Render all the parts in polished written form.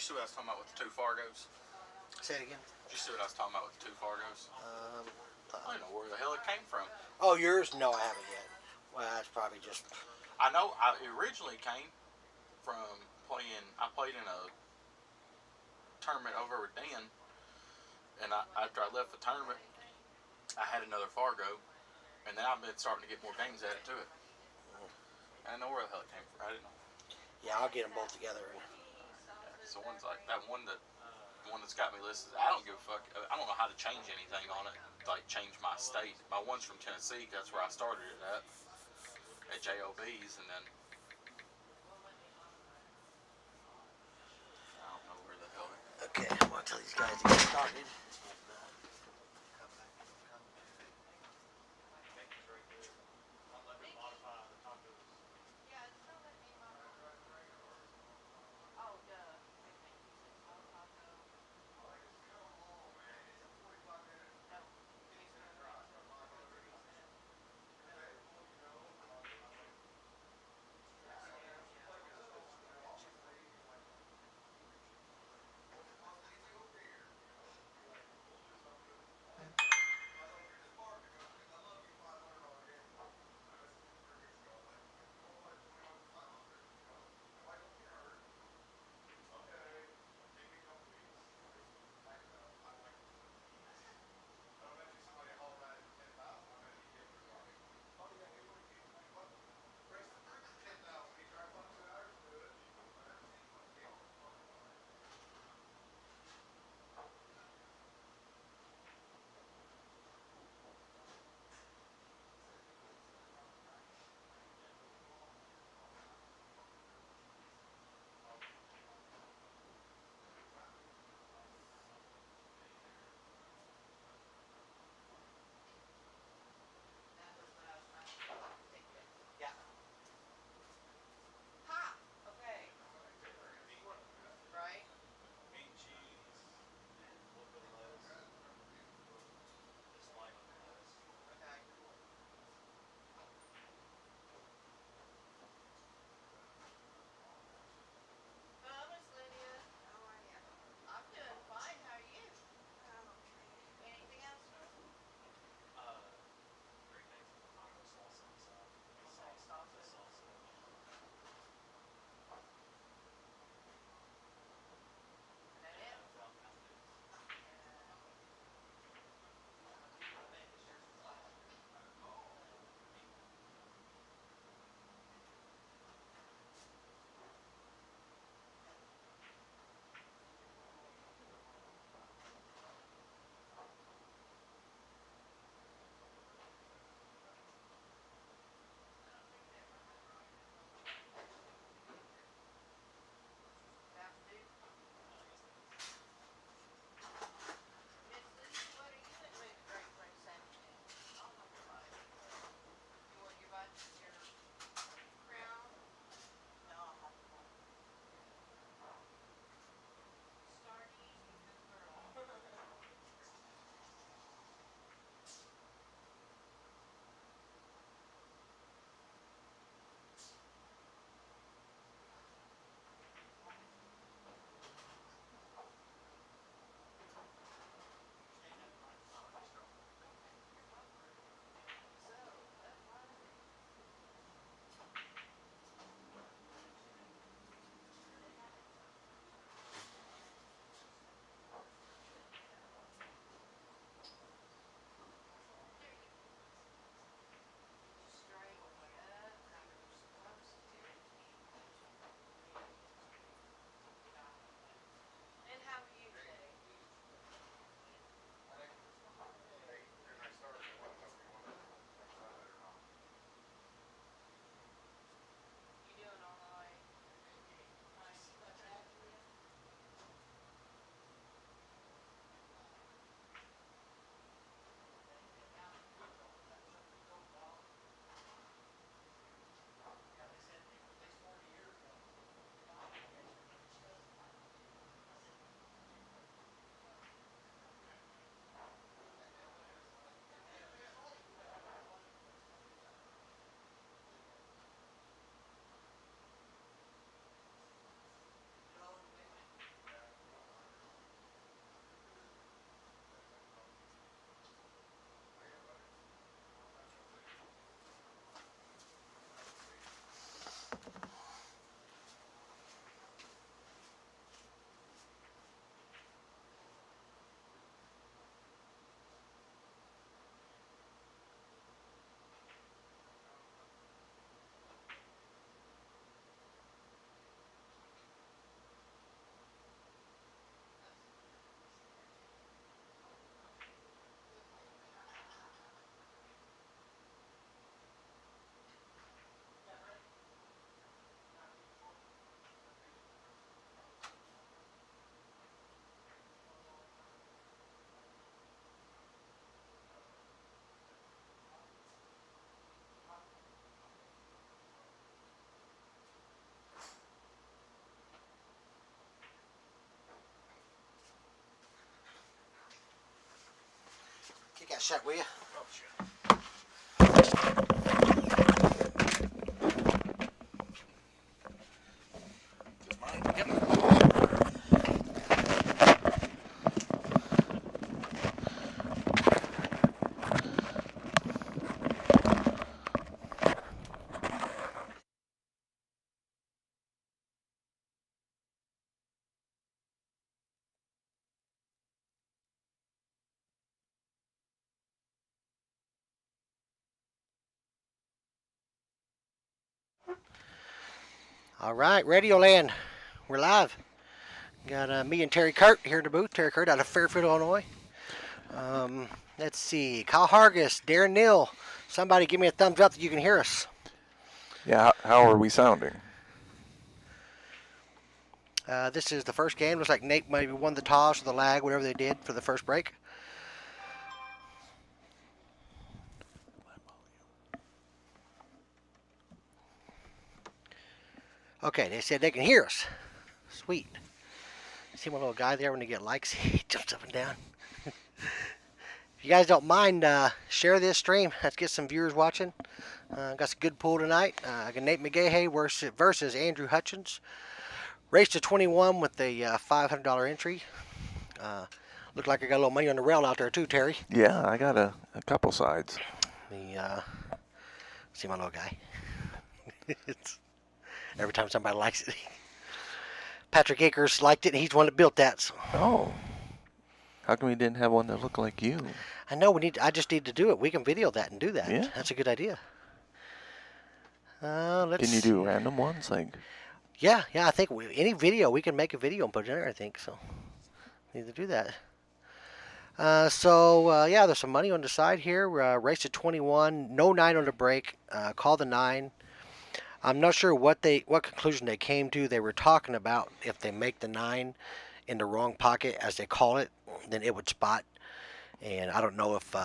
see what I was talking about with the two Fargos? Say it again. Did you see what I was talking about with the two Fargos? I don't know where the hell it came from. Oh, yours? No, I haven't yet. Well, that's probably just... I know it originally came from playing... I played in a tournament over with Dan, and after I left the tournament, I had another Fargo, and then I've been starting to get more games added to it. I don't know where the hell it came from. I didn't know. Yeah, I'll get them both together. So one's like that one that's got me listed. I don't give a fuck. I don't know how to change anything on it. Like change my state. My one's from Tennessee. That's where I started it at JOB's, and then I don't know where the hell. Okay, I'm gonna tell these guys to get started. Yeah, shut, will you? Oh, sure. Just mine. Yep. All right, Radio Land. We're live. Got me and Terry Kurt here in the booth. Terry Kurt out of Fairfield, Illinois. Let's see. Kyle Hargis, Darren Neal. Somebody give me a thumbs up that you can hear us. Yeah, how are we sounding? This is the first game. Looks like Nate maybe won the toss or the lag, whatever they did for the first break. Okay, they said they can hear us. Sweet. See my little guy there when they get likes? He jumps up and down. If you guys don't mind, share this stream. Let's get some viewers watching. Got some good pool tonight. I got Nate Mcgaha versus Andrew Hutchins. Race to 21 with a $500 entry. Looked like I got a little money on the rail out there too, Terry. Yeah, I got a couple sides. See my little guy. Every time somebody likes it. Patrick Akers liked it, and he's the one that built that. So. Oh. How come we didn't have one that looked like you? I know, I just need to do it. We can video that and do that. Yeah. That's a good idea. Can you do random ones? Yeah, I think any video, we can make a video and put it in there, I think. So, need to do that. Yeah, there's some money on the side here. Race at 21, no 9 on the break. Call the 9. I'm not sure what conclusion they came to. They were talking about if they make the 9 in the wrong pocket, as they call it, then it would spot. And I don't know if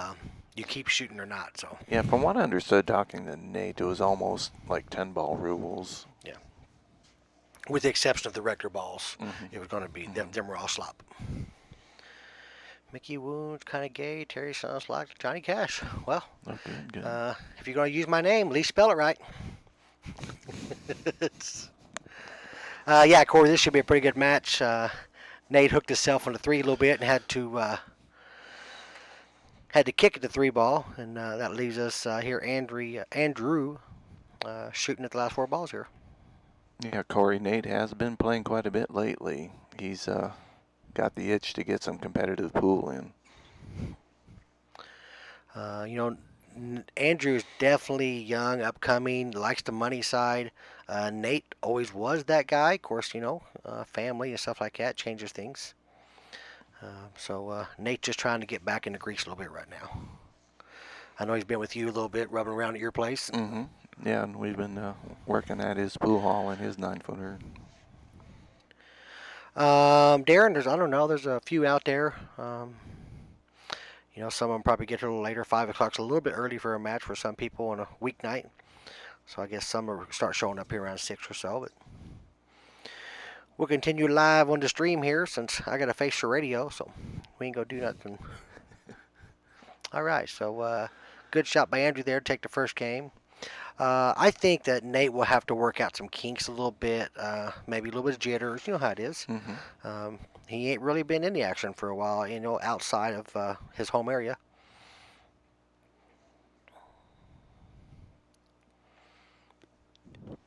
you keep shooting or not. So yeah, from what I understood talking to Nate, it was almost like 10-ball rules. Yeah. With the exception of the rector balls, Mm-hmm. it was going to be them were all slop. Mickey Wounds, kind of gay. Terry sounds like Johnny Cash. Well, Okay, good. if you're going to use my name, at least spell it right. Yeah, Corey, this should be a pretty good match. Nate hooked himself on the 3 a little bit and had to kick at the 3 ball, and that leaves us here Andrew shooting at the last 4 balls here. Yeah, Corey, Nate has been playing quite a bit lately. He's got the itch to get some competitive pool in. Andrew's definitely young, upcoming, likes the money side. Nate always was that guy. Of course, family and stuff like that changes things. Nate's just trying to get back in the grease a little bit right now. I know he's been with you a little bit, rubbing around at your place. Mm-hmm. Yeah, and we've been working at his pool hall and his 9-footer. Darren, there's a few out there. Some of them probably get here a little later. 5 o'clock's a little bit early for a match for some people on a weeknight. So I guess some will start showing up here around 6 or so. But we'll continue live on the stream here since I got to face the radio, so we ain't going to do nothing. All right, so good shot by Andrew there to take the first game. I think that Nate will have to work out some kinks a little bit, maybe a little bit of jitters. You know how it is. Mm-hmm. He ain't really been in the action for a while, outside of his home area.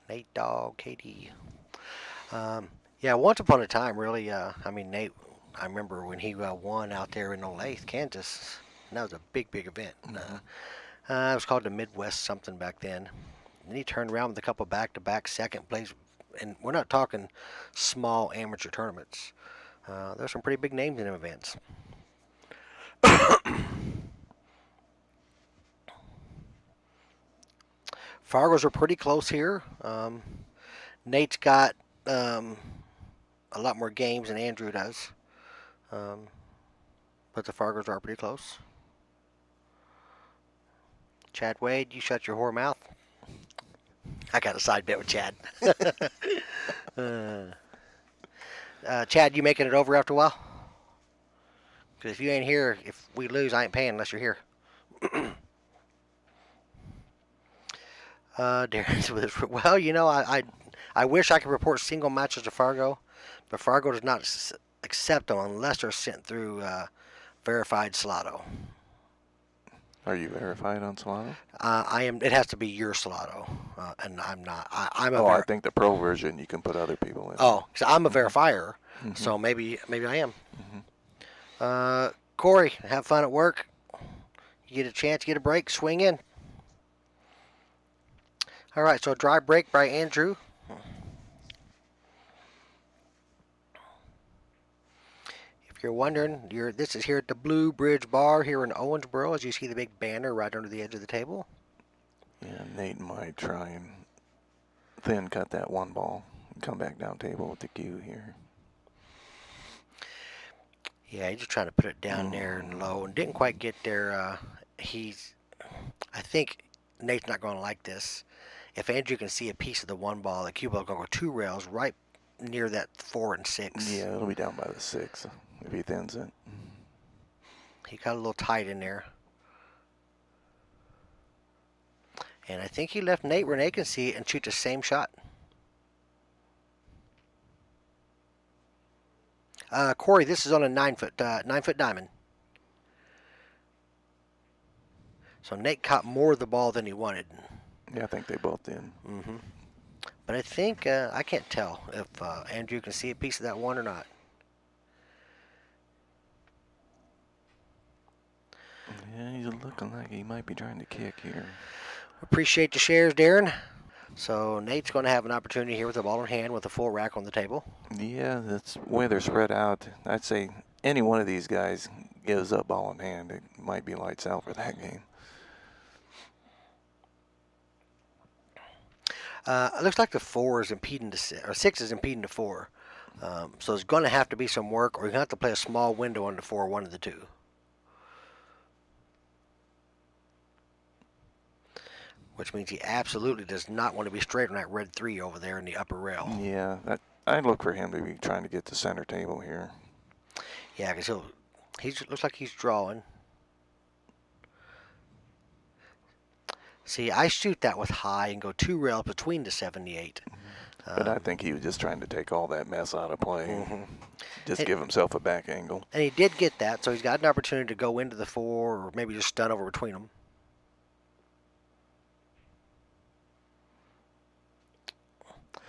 Nate Dog, KD. Yeah, once upon a time, really, Nate, I remember when he won out there in Olathe, Kansas. And that was a big, big event. Mm-hmm. It was called the Midwest something back then. And he turned around with a couple back-to-back second place. And we're not talking small amateur tournaments. There's some pretty big names in them events. Fargos are pretty close here. Nate's got a lot more games than Andrew does. But the Fargos are pretty close. Chad Wade, you shut your whore mouth. I got a side bet with Chad. Chad, you making it over after a while? Because if you ain't here, if we lose, I ain't paying unless you're here. Darren's with us. Well, I wish I could report single matches to Fargo, but Fargo does not accept them unless they're sent through verified Salado. Are you verified on Solano? I am. It has to be your Salado, and I'm not. I'm a. I think the pro version you can put other people in. Oh, so I'm a verifier, Mhm. so maybe I am. Mhm. Corey, have fun at work. You get a chance, get a break, swing in. All right, so dry break by Andrew. If you're wondering, this is here at the Blue Bridge Bar here in Owensboro, as you see the big banner right under the edge of the table. Yeah, Nate might try and thin cut that one ball and come back down table with the cue here. Yeah, he's just trying to put it down there and low, and didn't quite get there. I think Nate's not going to like this. If Andrew can see a piece of the one ball, the cue ball going to go 2 rails right near that 4 and 6. Yeah, it'll be down by the 6 if he thins it. He got a little tight in there. And I think he left Nate where Nate can see it and shoot the same shot. Corey, this is on a 9-foot diamond. So Nate caught more of the ball than he wanted. Yeah, I think they both did. Mm-hmm. But I think, I can't tell if Andrew can see a piece of that one or not. Yeah, he's looking like he might be trying to kick here. Appreciate the shares, Darren. So Nate's going to have an opportunity here with the ball in hand with a full rack on the table. Yeah, that's the way they're spread out. I'd say any one of these guys gives up ball in hand, it might be lights out for that game. It looks like the 4 is impeding the 6, or 6 is impeding the 4. So there's going to have to be some work, or you're going to have to play a small window on the 4, one of the two. Which means he absolutely does not want to be straight on that red 3 over there in the upper rail. Yeah, I look for him to be trying to get to center table here. Yeah, because he looks like he's drawing. See, I shoot that with high and go 2 rails between the 78. But I think he was just trying to take all that mess out of play. Just give himself a back angle. And he did get that, so he's got an opportunity to go into the 4 or maybe just stun over between them.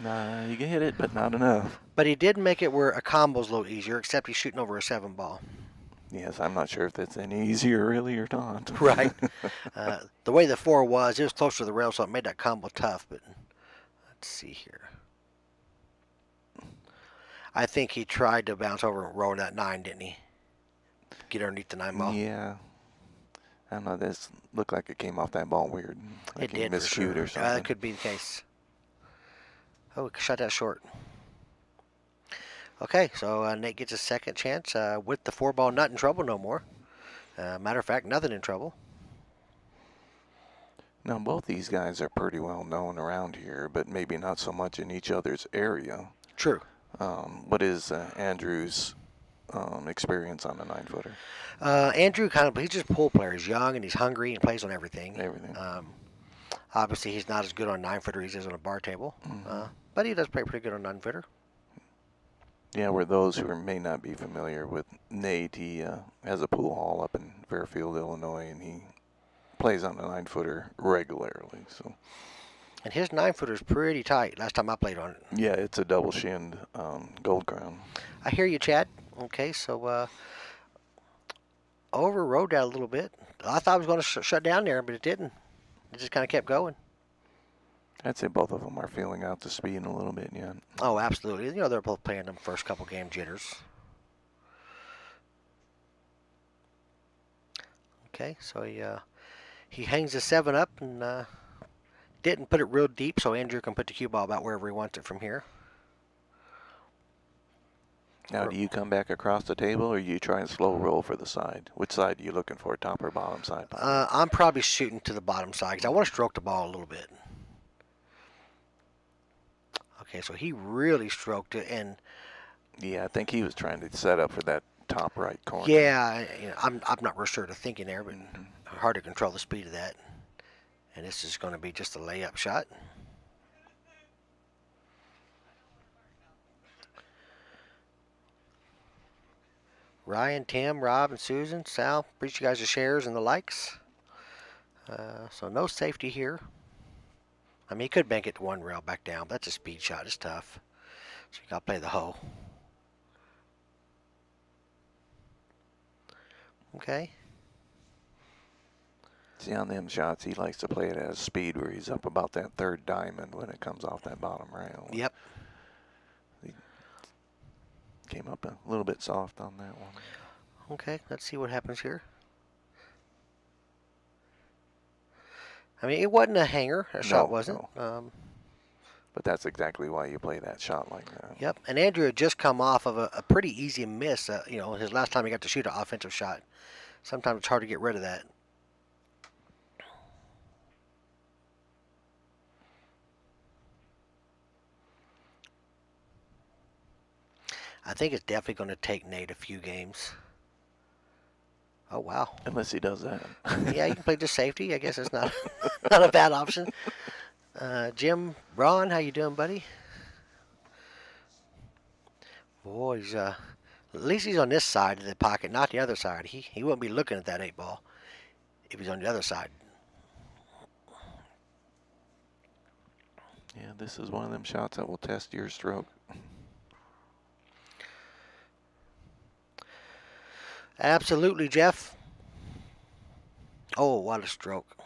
Nah, you can hit it, but not enough. But he did make it where a combo's a little easier, except he's shooting over a 7 ball. Yes, I'm not sure if that's any easier really or not. Right. The way the 4 was, it was closer to the rail, so it made that combo tough. But let's see here. I think he tried to bounce over and roll that 9, didn't he? Get underneath the 9 ball. Yeah. I don't know. This looked like it came off that ball weird. Like It did, for misshoot sure. or something. That could be the case. Oh, shot that short. Okay, so Nate gets a second chance with the 4 ball, not in trouble no more. Matter of fact, nothing in trouble. Now, both these guys are pretty well known around here, but maybe not so much in each other's area. True. What is Andrew's experience on the 9-footer? Andrew he's just a pool player. He's young and he's hungry and plays on everything. Obviously, he's not as good on 9-footer as he is on a bar table. But he does play pretty good on 9-footer. Yeah, where those who may not be familiar with Nate, he has a pool hall up in Fairfield, Illinois, and he plays on the 9-footer regularly. So. And his 9-footer is pretty tight. Last time I played on it. Yeah, it's a double-shinned Gold Crown. I hear you, Chad. Okay, so overrode that a little bit. I thought I was going to shut down there, but it didn't. It just kind of kept going. I'd say both of them are feeling out the speed a little bit, yeah. Oh, absolutely. They're both playing them first couple game jitters. Okay, so he hangs the 7 up and didn't put it real deep, so Andrew can put the cue ball about wherever he wants it from here. Now, do you come back across the table, or you try and slow roll for the side? Which side are you looking for, top or bottom side? I'm probably shooting to the bottom side because I want to stroke the ball a little bit. Okay, so he really stroked it, and yeah, I think he was trying to set up for that top right corner. yeah, I'm not real sure of the thinking there, but hard to control the speed of that. And this is going to be just a layup shot. Ryan, Tim, Rob, and Susan, Sal, appreciate you guys' shares and the likes. So no safety here. I mean, he could bank it to one rail back down, but that's a speed shot. It's tough. So you got to play the hoe. Okay. See, on them shots, he likes to play it at a speed where he's up about that third diamond when it comes off that bottom rail. Yep. He came up a little bit soft on that one. Okay, let's see what happens here. I mean, it wasn't a hanger. A shot wasn't. No. But that's exactly why you play that shot like that. Yep. And Andrew had just come off of a pretty easy miss. You know, his last time he got to shoot an offensive shot. Sometimes it's hard to get rid of that. I think it's definitely going to take Nate a few games. Oh, wow. Unless he does that. Yeah, you can play just safety. I guess it's not not a bad option. Jim, Ron, how you doing, buddy? Boy, he's, at least he's on this side of the pocket, not the other side. He wouldn't be looking at that 8-ball if he's on the other side. Yeah, this is one of them shots that will test your stroke. Absolutely, Jeff. Oh, what a stroke.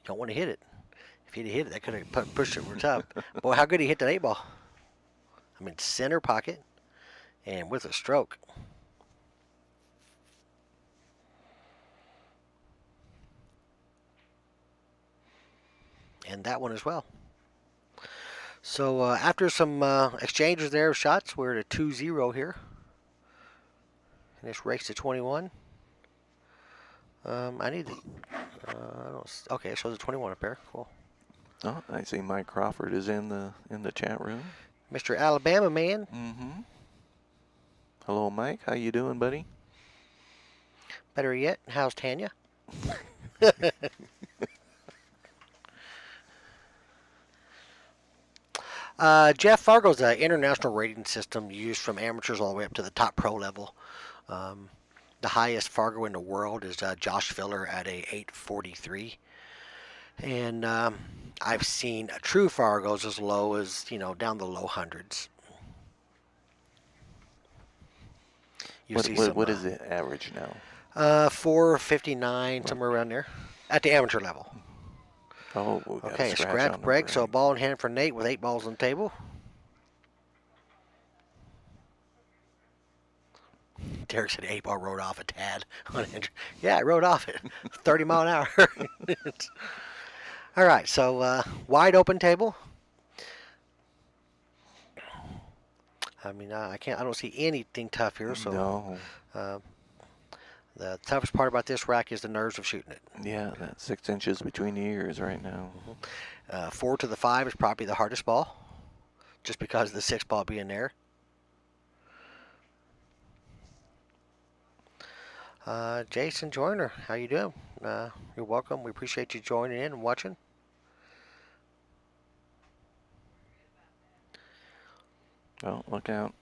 Don't want to hit it. If he'd hit it, that could have pushed it over the top. Boy, how good he hit that 8-ball. I mean, center pocket and with a stroke. And that one as well. So after some exchanges there of shots, we're at a 2-0 here. And this race to 21. I need the. Okay, so there's 21 up there. Cool. Oh, I see Mike Crawford is in the chat room. Mr. Alabama man. Mm-hmm. Hello, Mike. How you doing, buddy? Better yet, how's Tanya? Jeff, Fargo's an international rating system used from amateurs all the way up to the top pro level. The highest Fargo in the world is Josh Filler at a 843. And I've seen true Fargos as low as, down the low hundreds. What is the average now? 459, somewhere around there, at the amateur level. Oh, we got okay, a scratch break, so a ball in hand for Nate with 8 balls on the table. Derek said 8-ball rode off a tad. Yeah, it rode off it. 30 mile an hour. All right, so wide open table. I mean, I don't see anything tough here. So no. The toughest part about this rack is the nerves of shooting it. Yeah, that's 6 inches between the ears right now. 4 to the 5 is probably the hardest ball, just because of the 6 ball being there. Jason Joyner, how you doing? You're welcome. We appreciate you joining in and watching. Oh, look out.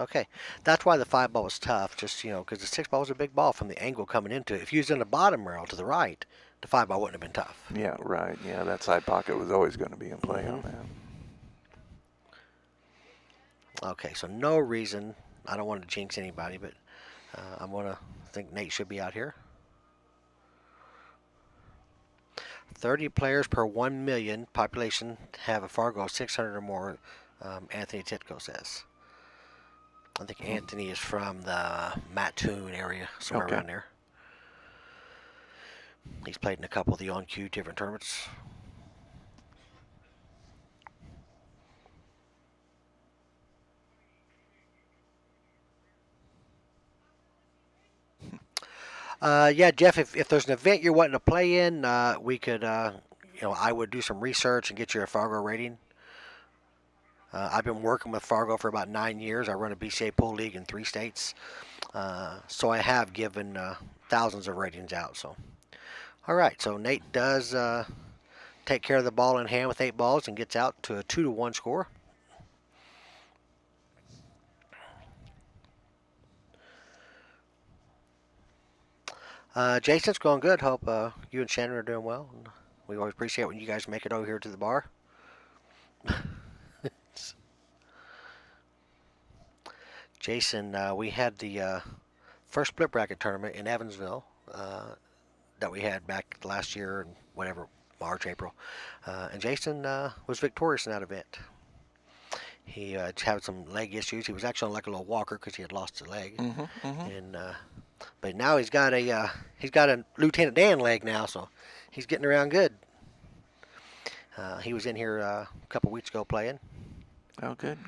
Okay, that's why the 5 ball was tough, just, because the 6 ball was a big ball from the angle coming into it. If you was in the bottom rail to the right, the 5 ball wouldn't have been tough. Yeah, right. Yeah, that side pocket was always going to be in play on that. Okay, so no reason. I don't want to jinx anybody, but I'm going to think Nate should be out here. 30 players per 1 million population have a Fargo of 600 or more, Anthony Titko says. I think Anthony is from the Mattoon area, somewhere around there. He's played in a couple of the on-cue different tournaments. Yeah, Jeff, if there's an event you're wanting to play in, we could, I would do some research and get you a Fargo rating. I've been working with Fargo for about 9 years. I run a BCA pool league in 3 states. So I have given thousands of ratings out. So, all right. So Nate does take care of the ball in hand with 8 balls and gets out to a 2-1 score. Jason's going good. Hope you and Shannon are doing well. And we always appreciate when you guys make it over here to the bar. Jason, we had the first split bracket tournament in Evansville that we had back last year and whatever, March, April. And Jason was victorious in that event. He had some leg issues. He was actually on like a little walker because he had lost his leg. And but now he's got a Lieutenant Dan leg now, so he's getting around good. He was in here a couple weeks ago playing. Oh, good.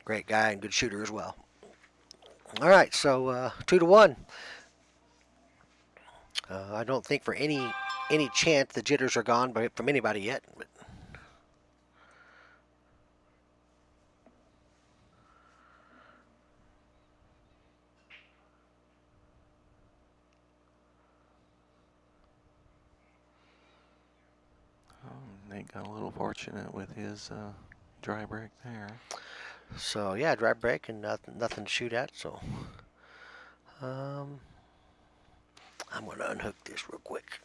Great guy and good shooter as well. All right, so 2-1. I don't think for any chance the jitters are gone from anybody yet. But Nate got a little fortunate with his dry break there. so yeah, dry break and nothing to shoot at. So I'm going to unhook this real quick.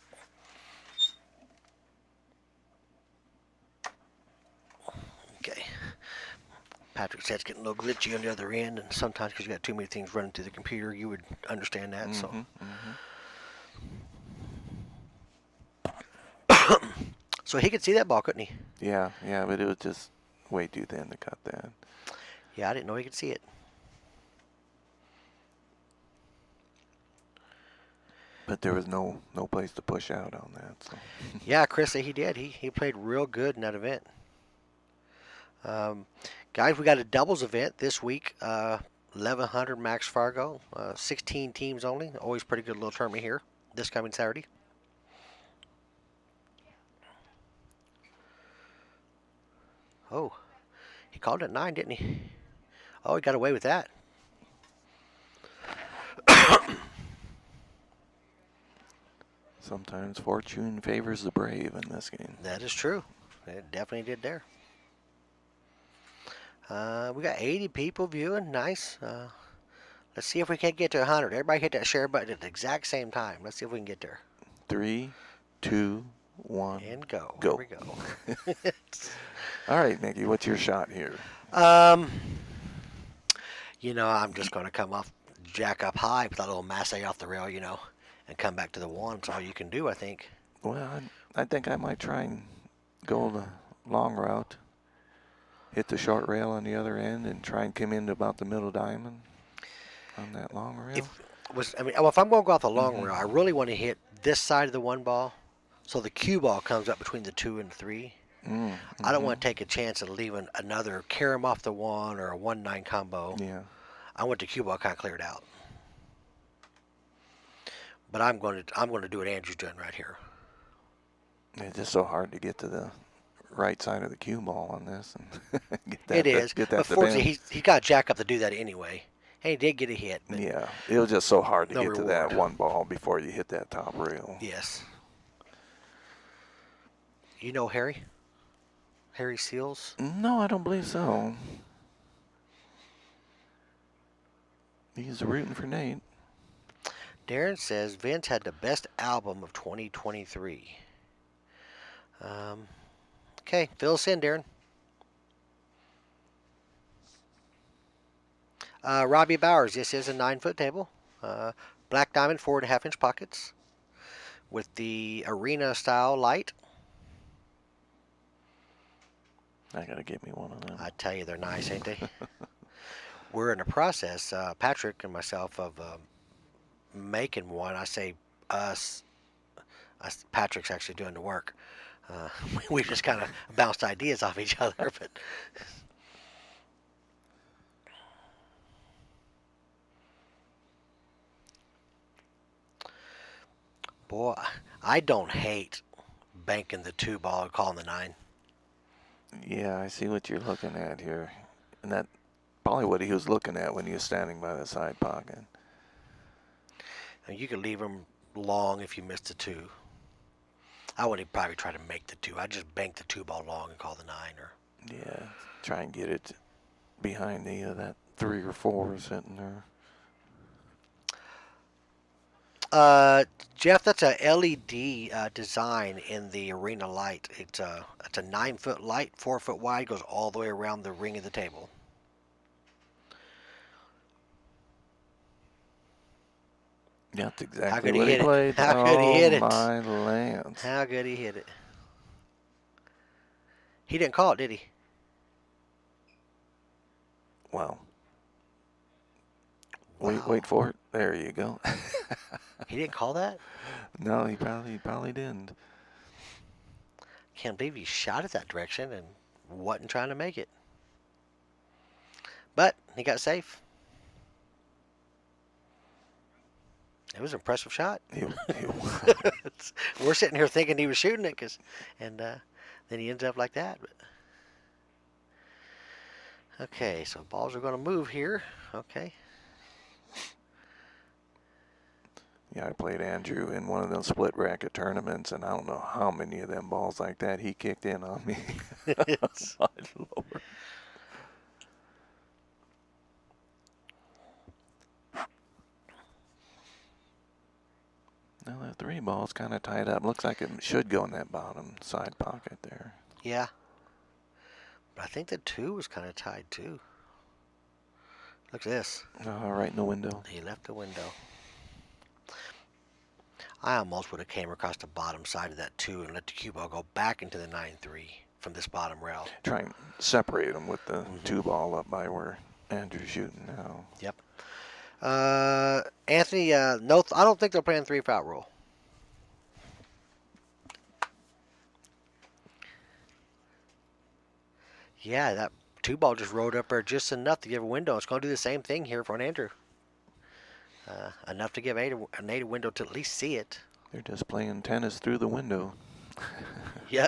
Okay. Patrick said it's getting a little glitchy on the other end, and sometimes because you got too many things running through the computer, you would understand that. So. So he could see that ball, couldn't he? Yeah, but it was just way too thin to cut that. Yeah, I didn't know he could see it. But there was no place to push out on that. So. Yeah, Chris said he did. He played real good in that event. Guys, we got a doubles event this week. 1100 Max Fargo. 16 teams only. Always pretty good little tournament here this coming Saturday. Oh, he called it 9, didn't he? Oh, he got away with that. Sometimes fortune favors the brave in this game. That is true. It definitely did there. We got 80 people viewing. Nice. Let's see if we can get to 100. Everybody hit that share button at the exact same time. Let's see if we can get there. 3, 2, 1. And go. Go. Here we go. All right, Mickey, what's your shot here? I'm just going to come off, jack up high with that little masse off the rail, and come back to the one. That's all you can do, I think. Well, I think I might try and go the long route, hit the short rail on the other end, and try and come into about the middle diamond on that long rail. If I'm going to go off the long rail, I really want to hit this side of the one ball, so the cue ball comes up between the 2 and 3. I don't want to take a chance of leaving another carom off the 1 or a 1-9 combo. Yeah. I want the cue ball kind of cleared out. But I'm going to do what Andrew's doing right here. It's just so hard to get to the right side of the cue ball on this and get that. It is. Get that But fortunately, he got jack up to do that anyway. And he did get a hit. But yeah, it was just so hard to no get to reward. that one ball before you hit that top rail. Yes. You know Harry? Harry Seals? No, I don't believe so. He's rooting for Nate. Darren says Vince had the best album of 2023. Okay, fill us in, Darren. Robbie Bowers, this is a 9-foot table. Black diamond, 4.5-inch pockets with the arena style light. I gotta get me one of them. I tell you, they're nice, ain't they? We're in the process, Patrick and myself, of making one. I say us. Patrick's actually doing the work. We just kind of bounced ideas off each other, but. Boy, I don't hate banking the 2 ball and calling the 9. Yeah, I see what you're looking at here, and that Probably what he was looking at when he was standing by the side pocket. And you could leave them long if you missed the 2. I wouldn't probably try to make the 2. I'd just bank the 2 ball long and call the 9. Or Yeah, try and get it behind the that 3 or 4 sitting there. Jeff, that's a LED design in the arena light. It's a 9-foot light, 4-foot wide, goes all the way around the ring of the table. Yeah, that's exactly what he played. How good he hit it. Oh, my lands. How good he hit it. He didn't call it, did he? Wow. Wow. Wait for it. There you go. He didn't call that? No, he probably didn't. Can't believe he shot it that direction and wasn't trying to make it. But he got safe. It was an impressive shot. We're sitting here thinking he was shooting it, and then he ends up like that. But. Okay, so balls are going to move here. Okay. Yeah, I played Andrew in one of those split bracket tournaments, and I don't know how many of them balls like that he kicked in on me. My Lord. Now that 3 ball's kind of tied up. Looks like it should go in that bottom side pocket there. Yeah. But I think the 2 was kind of tied too. Look at this. Right in the window. He left the window. I almost would have came across the bottom side of that 2 and let the cue ball go back into the 9-3 from this bottom rail. Try and separate them with the 2 ball up by where Andrew's shooting now. Yep. Anthony, no, I don't think they're playing 3-foul rule. Yeah, that 2 ball just rode up there just enough to give a window. It's going to do the same thing here for Andrew. Enough to give Nate a window to at least see it. They're just playing tennis through the window. Yeah.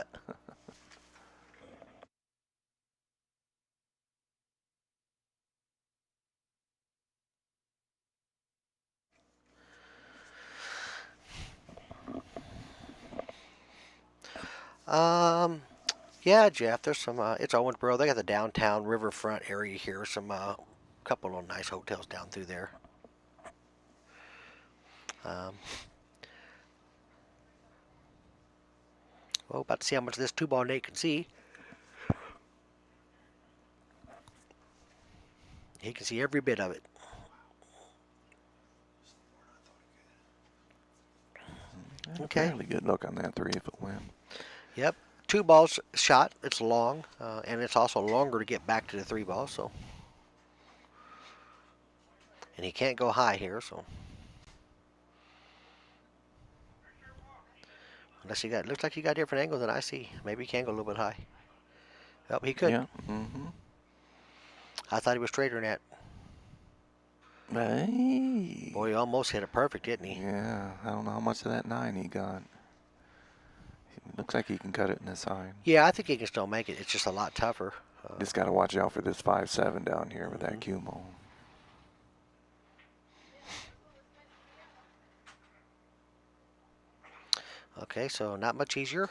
Yeah, Jeff, there's some, it's Owensboro. They got the downtown riverfront area here. Some, couple of nice hotels down through there. Well, about to see how much of this 2 ball Nate can see. He can see every bit of it. Okay. Fairly good look on that 3 if it went. Yep. 2 balls shot. It's long, and it's also longer to get back to the 3 ball. So, and he can't go high here. So, unless he got, looks like he got a different angle than I see. Maybe he can go a little bit high. Oh, he could. Yeah. Mm-hmm. I thought he was straighter than that. Hey. Boy, he almost hit it perfect, didn't he? Yeah, I don't know how much of that 9 he got. Looks like he can cut it in the side. Yeah, I think he can still make it. It's just a lot tougher. Just got to watch out for this 5-7 down here with that cue ball. Okay, so not much easier.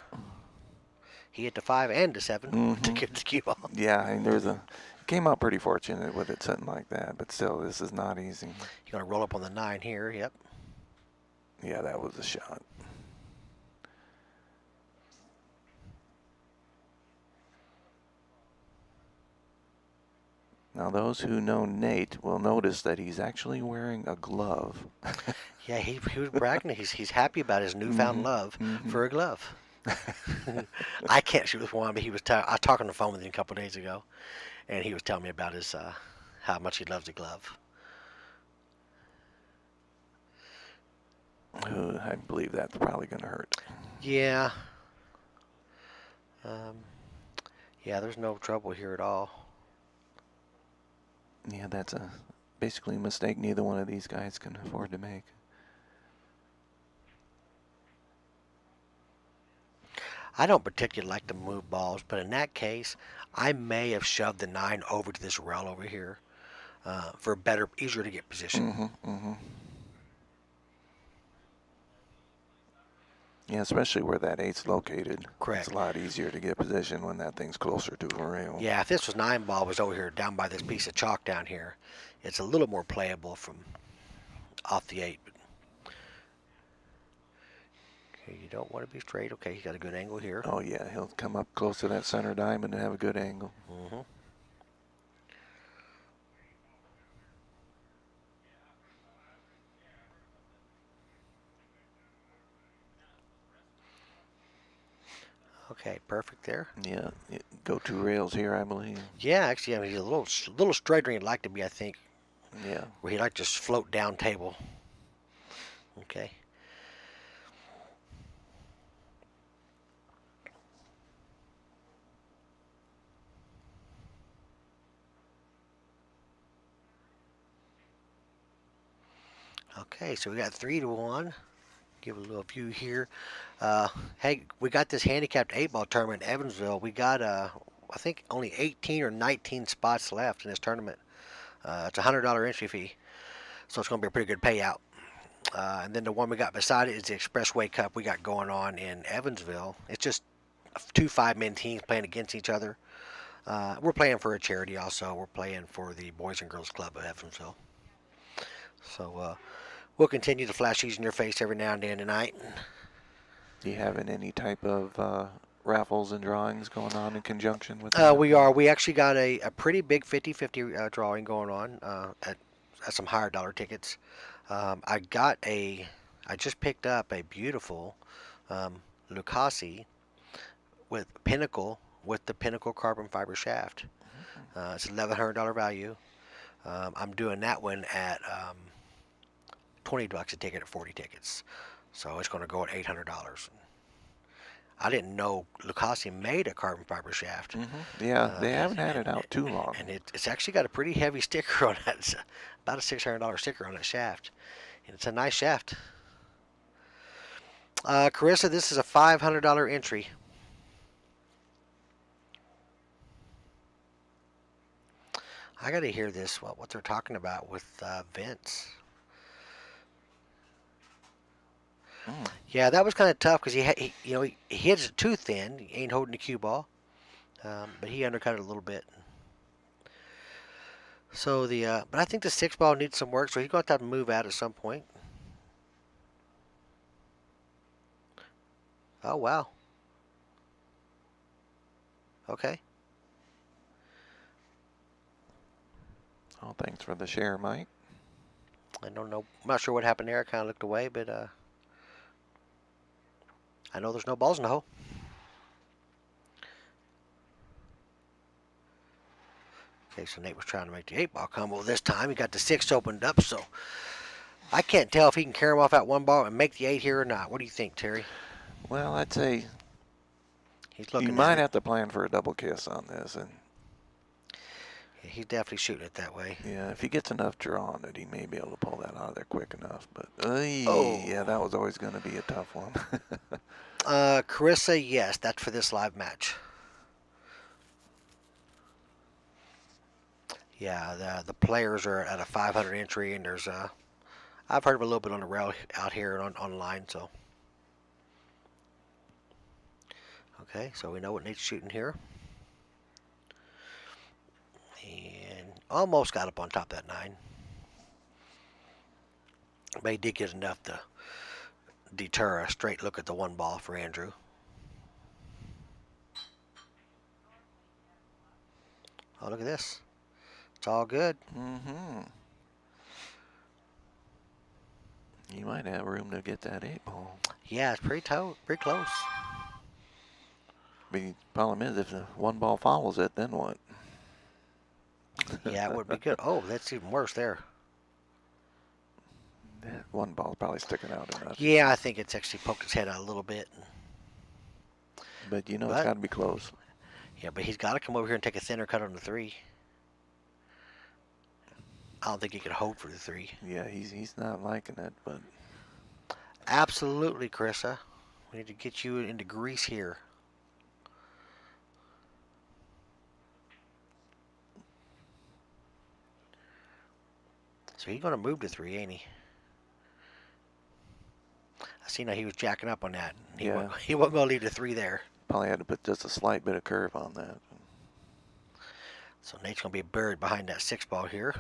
He hit the 5 and the 7 to get the cue ball. Yeah, I mean, came out pretty fortunate with it sitting like that, but still, this is not easy. You're going to roll up on the 9 here, yep. Yeah, that was a shot. Now, those who know Nate will notice that he's actually wearing a glove. Yeah, he was bragging. He's happy about his newfound love for a glove. I can't shoot with one, but I was talking on the phone with him a couple of days ago, and he was telling me about his how much he loves the glove. I believe that's probably going to hurt. Yeah. Yeah, there's no trouble here at all. Yeah, that's basically a mistake neither one of these guys can afford to make. I don't particularly like to move balls, but in that case, I may have shoved the 9 over to this rail over here. for better, easier to get position. Mm-hmm. Mm-hmm. Yeah, especially where that 8's located. Correct. It's a lot easier to get position when that thing's closer to a rail. Yeah, if this was 9 ball was over here down by this piece of chalk down here, it's a little more playable from off the 8. Okay, you don't want to be straight. Okay, he got a good angle here. Oh yeah, he'll come up close to that center diamond and have a good angle. Mm-hmm. Okay, perfect there. Yeah, go 2 rails here, I believe. Yeah, actually, I mean, he's a little straighter than he'd like to be, I think. Yeah. Where he'd like to just float down table. Okay. Okay, so we got 3-1. Give a little view here. Hey, we got this handicapped 8-ball tournament in Evansville. We got, I think, only 18 or 19 spots left in this tournament. It's a $100 entry fee, so it's going to be a pretty good payout. And then the one we got beside it is the Expressway Cup we got going on in Evansville. It's just 2 5-man teams playing against each other. We're playing for a charity also. We're playing for the Boys and Girls Club of Evansville. So we'll continue to flash these in your face every now and then tonight. Do you have any type of raffles and drawings going on in conjunction with that? We are. We actually got a pretty big 50-50 drawing going on at some higher dollar tickets. I just picked up a beautiful Lucasi with Pinnacle with the Pinnacle carbon fiber shaft. It's $1,100 value. I'm doing that one at $20 a ticket at 40 tickets. So it's going to go at $800. I didn't know Lucasi made a carbon fiber shaft. Yeah, they haven't had it out too long. And it's actually got a pretty heavy sticker on it. It's about a $600 sticker on that shaft. And it's a nice shaft. Carissa, this is a $500 entry. I got to hear this, what they're talking about with Vince. Yeah, that was kind of tough because he hits it too thin. He ain't holding the cue ball, but he undercut it a little bit. So but I think the 6-ball needs some work, so he's going to have to move out at some point. Oh wow. Okay. Oh, thanks for the share, Mike. I don't know. I'm not sure what happened there. I kind of looked away, but I know there's no balls in the hole. Okay, so Nate was trying to make the 8-ball combo this time. He got the 6 opened up, so I can't tell if he can carry him off that 1 ball and make the 8 here or not. What do you think, Terry? Well, I'd say he's looking. You might have to plan for a double kiss on this, and yeah, he's definitely shooting it that way. Yeah, if he gets enough draw on it, he may be able to pull that out of there quick enough. But yeah, that was always going to be a tough one. Carissa, yes, that's for this live match. Yeah, the players are at a 500 entry, and there's I've heard of a little bit on the rail out here online, so. Okay, so we know what Nate's shooting here. And almost got up on top of that 9. But he did get enough to deter a straight look at the 1 ball for Andrew. Oh, look at this. It's all good. You might have room to get that 8-ball. Yeah, it's pretty close. The problem is, if the 1 ball follows it, then what? Yeah, it would be good. Oh, that's even worse there. That 1 ball's probably sticking out enough. Yeah, I think it's actually poked his head out a little bit. But it's got to be close. Yeah, but he's got to come over here and take a thinner cut on the 3. I don't think he could hold for the 3. Yeah, he's not liking it, but absolutely, Carissa. We need to get you into grease here. So he's going to move to 3, ain't he? I seen that he was jacking up on that. He Yeah. wasn't, he wasn't going to leave the 3 there. Probably had to put just a slight bit of curve on that. So Nate's going to be buried behind that 6 ball here.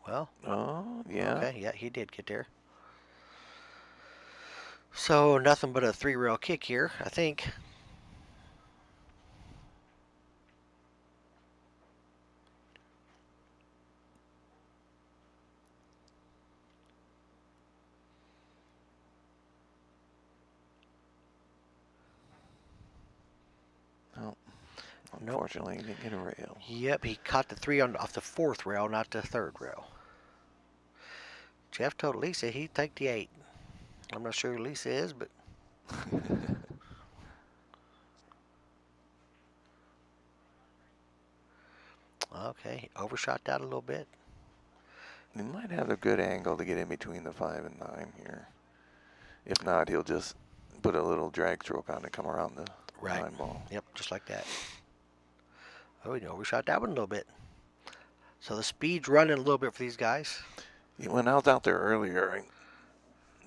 Well. Oh, yeah. Okay, yeah, he did get there. So nothing but a 3-rail kick here, I think. Oh, unfortunately, he didn't get a rail. Yep, he caught the 3 off the 4th rail, not the 3rd rail. Jeff told Lisa he'd take the 8. I'm not sure who Lisa is, but okay, he overshot that a little bit. He might have a good angle to get in between the 5 and 9 here. If not, he'll just put a little drag stroke on it, come around the 9 ball. Yep, just like that. Oh, he overshot that one a little bit. So the speed's running a little bit for these guys. When I was out there earlier, I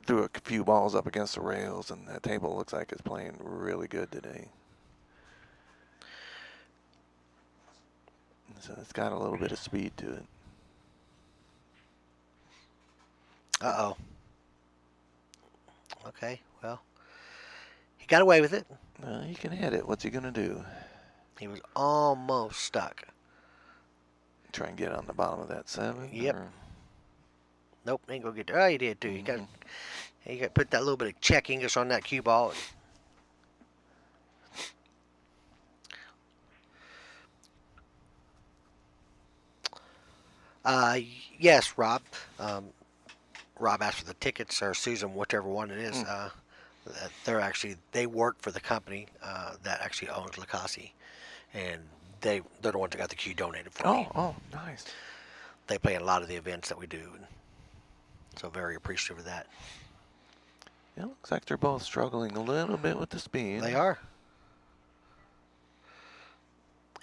threw a few balls up against the rails, and that table looks like it's playing really good today. So it's got a little bit of speed to it. Uh-oh. Okay, well, he got away with it. He can hit it. What's he going to do? He was almost stuck. Try and get on the bottom of that 7? Yep. Or? Nope, ain't gonna get there. Oh, he did too. He got put that little bit of check English on that cue ball. Yes, Rob. Rob asked for the tickets, or Susan, whichever one it is. They work for the company that actually owns Lacassi, and they're the ones that got the cue donated for me. Oh, nice. They play in a lot of the events that we do, and so very appreciative of that. It looks like they're both struggling a little bit with the speed. They are.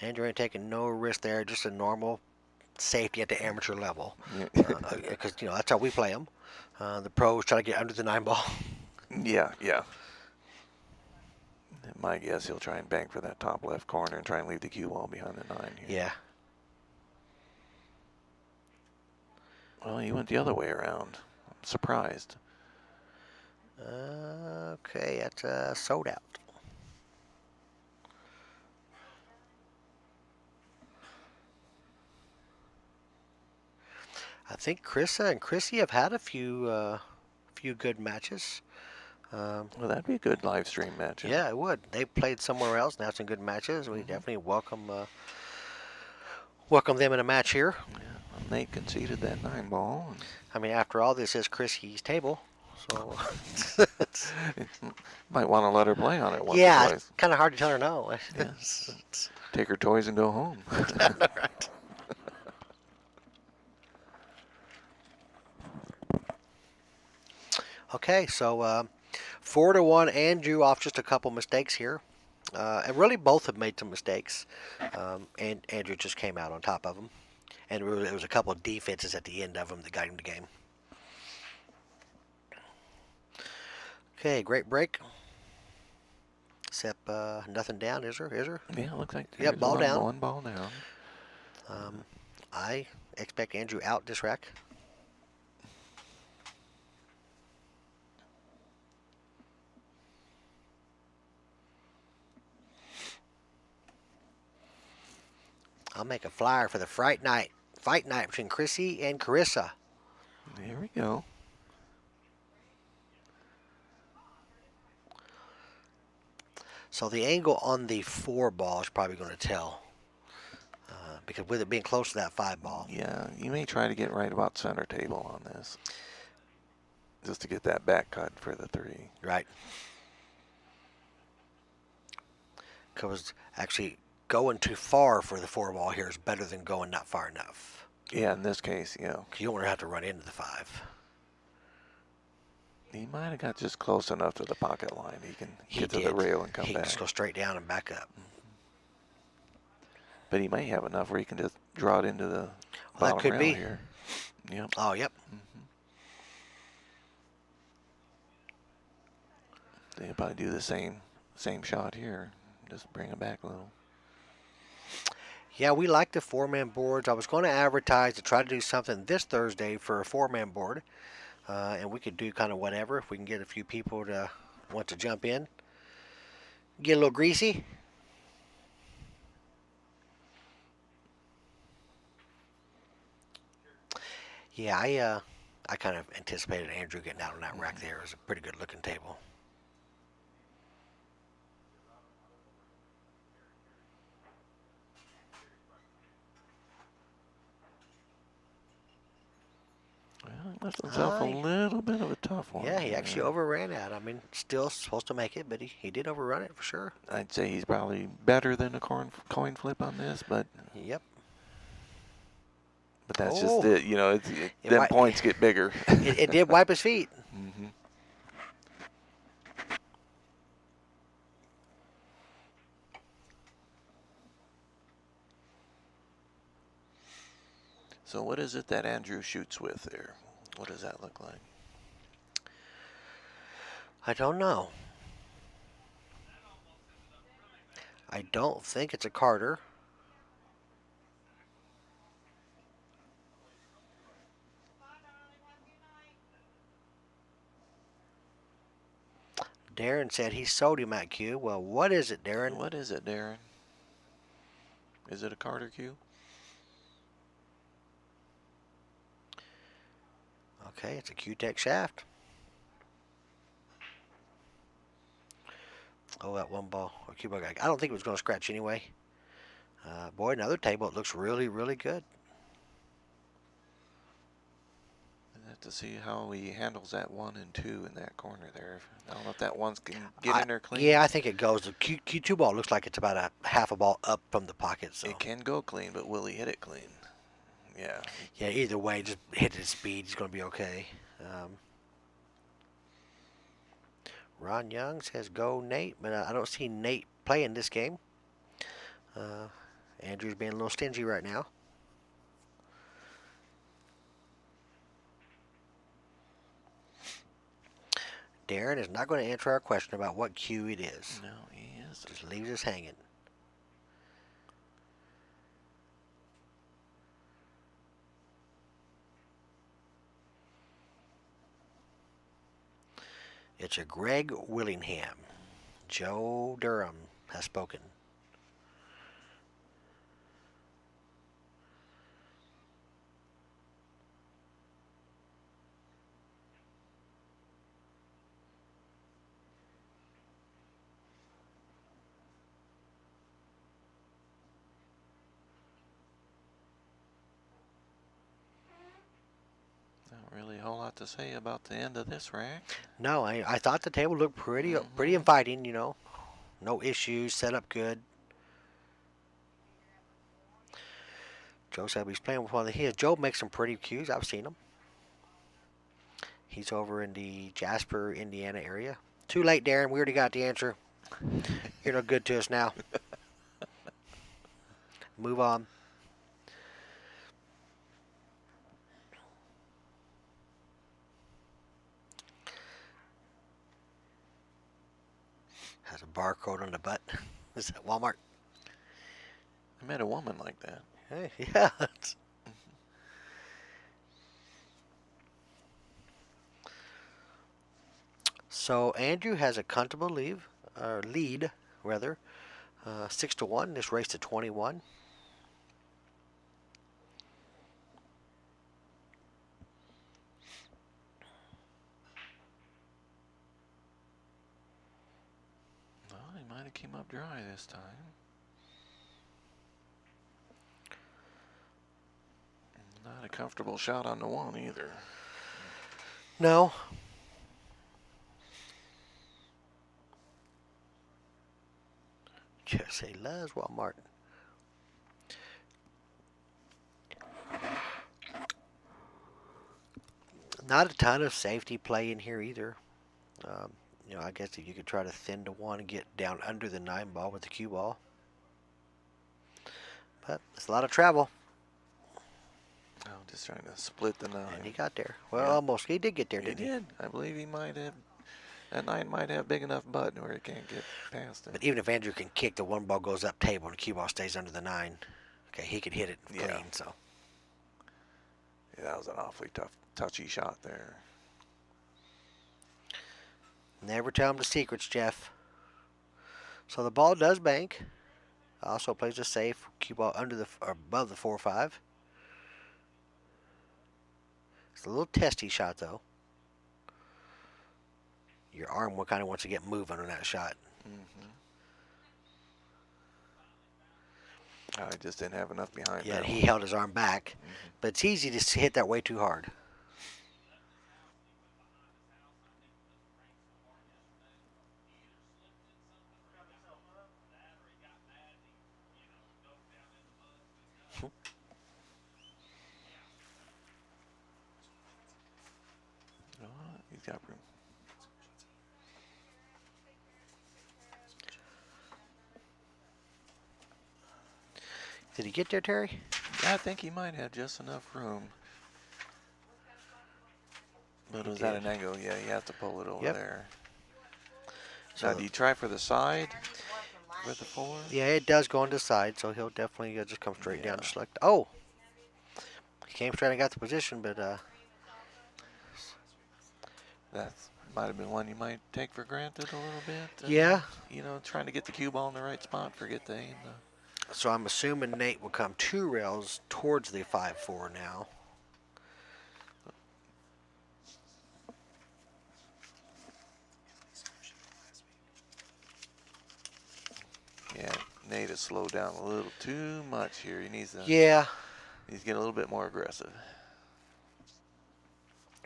Andrew ain't taking no risk there, just a normal safety at the amateur level. Because, that's how we play them. The pros try to get under the 9 ball. Yeah. My guess, he'll try and bank for that top left corner and try and leave the cue ball behind the 9 here. Yeah. Well, he went the other way around. I'm surprised. Okay, that's sold out. I think Chrissa and Chrissy have had a few good matches. Well, that'd be a good live stream match. Yeah, it would. They played somewhere else and had some good matches. We definitely welcome them in a match here. Yeah, well, Nate conceded that 9 ball. I mean, after all, this is Chrissy's table, so might want to let her play on it once or yeah, twice. it's kind of hard to tell her no. Yeah. Take her toys and go home. Right. Okay, so 4-1 Andrew off just a couple mistakes here. And really both have made some mistakes. And Andrew just came out on top of them. And it was a couple of defenses at the end of them that got him the game. Okay, great break. Except nothing down, is there? Yeah, looks like Yep, ball down. One ball down. I expect Andrew out this rack. I'll make a flyer for the fight night between Chrissy and Carissa. There we go. So the angle on the 4 ball is probably going to tell. Because with it being close to that 5 ball. Yeah, you may try to get right about center table on this. Just to get that back cut for the 3. Right. Because actually going too far for the 4 ball here is better than going not far enough. Yeah, in this case, yeah. You don't want to have to run into the 5. He might have got just close enough to the pocket line. He can get to the rail and come back. He can just go straight down and back up. But he may have enough where he can just draw it into the bottom rail here. Yep. Oh, yep. They'll probably do the same shot here. Just bring it back a little. Yeah, we like the four-man boards. I was going to advertise to try to do something this Thursday for a four-man board. And we could do kind of whatever if we can get a few people to want to jump in. Get a little greasy. Yeah, I kind of anticipated Andrew getting out on that rack there. It was a pretty good looking table. Well, he left himself a little bit of a tough one. Yeah, he actually overran that. I mean, still supposed to make it, but he did overrun it for sure. I'd say he's probably better than a coin flip on this, but Yep. But that's just it. You know, them points get bigger. It did wipe his feet. Mm-hmm. So what is it that Andrew shoots with there? What does that look like? I don't know. I don't think it's a Carter. Darren said he sold him at Q. Well, what is it, Darren? What is it, Darren? Is it a Carter cue? Okay, it's a Q-Tech shaft. Oh, that one ball. I don't think it was going to scratch anyway. Boy, another table. It looks really, really good. I'd have to see how he handles that 1 and 2 in that corner there. I don't know if that one's can get in there clean. Yeah, I think it goes. The Q2 ball looks like it's about a half a ball up from the pocket. So. It can go clean, but will he hit it clean? Yeah. Yeah, either way, just hit his speed. He's going to be okay. Ron Young says go Nate, but I don't see Nate playing this game. Andrew's being a little stingy right now. Darren is not going to answer our question about what cue it is. No, he is. Just leaves us hanging. It's a Greg Willingham. Joe Durham has spoken. Not really a whole lot to say about the end of this rack. No, I thought the table looked pretty inviting, you know. No issues, set up good. Joe said he's playing with one of his. Joe makes some pretty cues. I've seen him. He's over in the Jasper, Indiana area. Too late, Darren. We already got the answer. You're no good to us now. Move on. Has a barcode on the butt. Is that Walmart? I met a woman like that. Hey, yeah. So Andrew has a comfortable lead, 6-1. This race to 21. Well, he might have came up dry this time. Not a comfortable shot on the 1 either. No. Jesse loves Walmart. Not a ton of safety play in here either. I guess if you could try to thin to 1 and get down under the 9 ball with the cue ball. But it's a lot of travel. Oh, Just trying to split the 9. And he got there. Well, Yeah. almost. He did get there, He didn't he? did. I believe he might have. That 9 might have big enough button where it can't get past it. But even if Andrew can kick, the one ball goes up table and the cue ball stays under the 9. Okay, he could hit it clean, so. Yeah, that was an awfully touchy shot there. Never tell him the secrets, Jeff. So the ball does bank. Also plays a safe cue ball under the or above the 4-5. It's a little testy shot, though. Your arm kind of wants to get moving on that shot. I just didn't have enough behind. Yeah, that he one. held his arm back. But it's easy to hit that way too hard. He's got room. Did he get there, Terry? Yeah, I think he might have just enough room. But He was that did. an angle? Yeah, you have to pull it over Yep. there. So Now, do you try for the side with the 4? yeah, it does go on the side, so he'll definitely just come straight down Yeah. to select. Oh! He came straight and got the position, but That might have been one you might take for granted a little bit. And, yeah. You know, trying to get the cue ball in the right spot, forget the aim. So I'm assuming Nate will come 2 rails towards the 5-4 now. Yeah, Nate has slowed down a little too much here. He needs to. Yeah. He's getting a little bit more aggressive.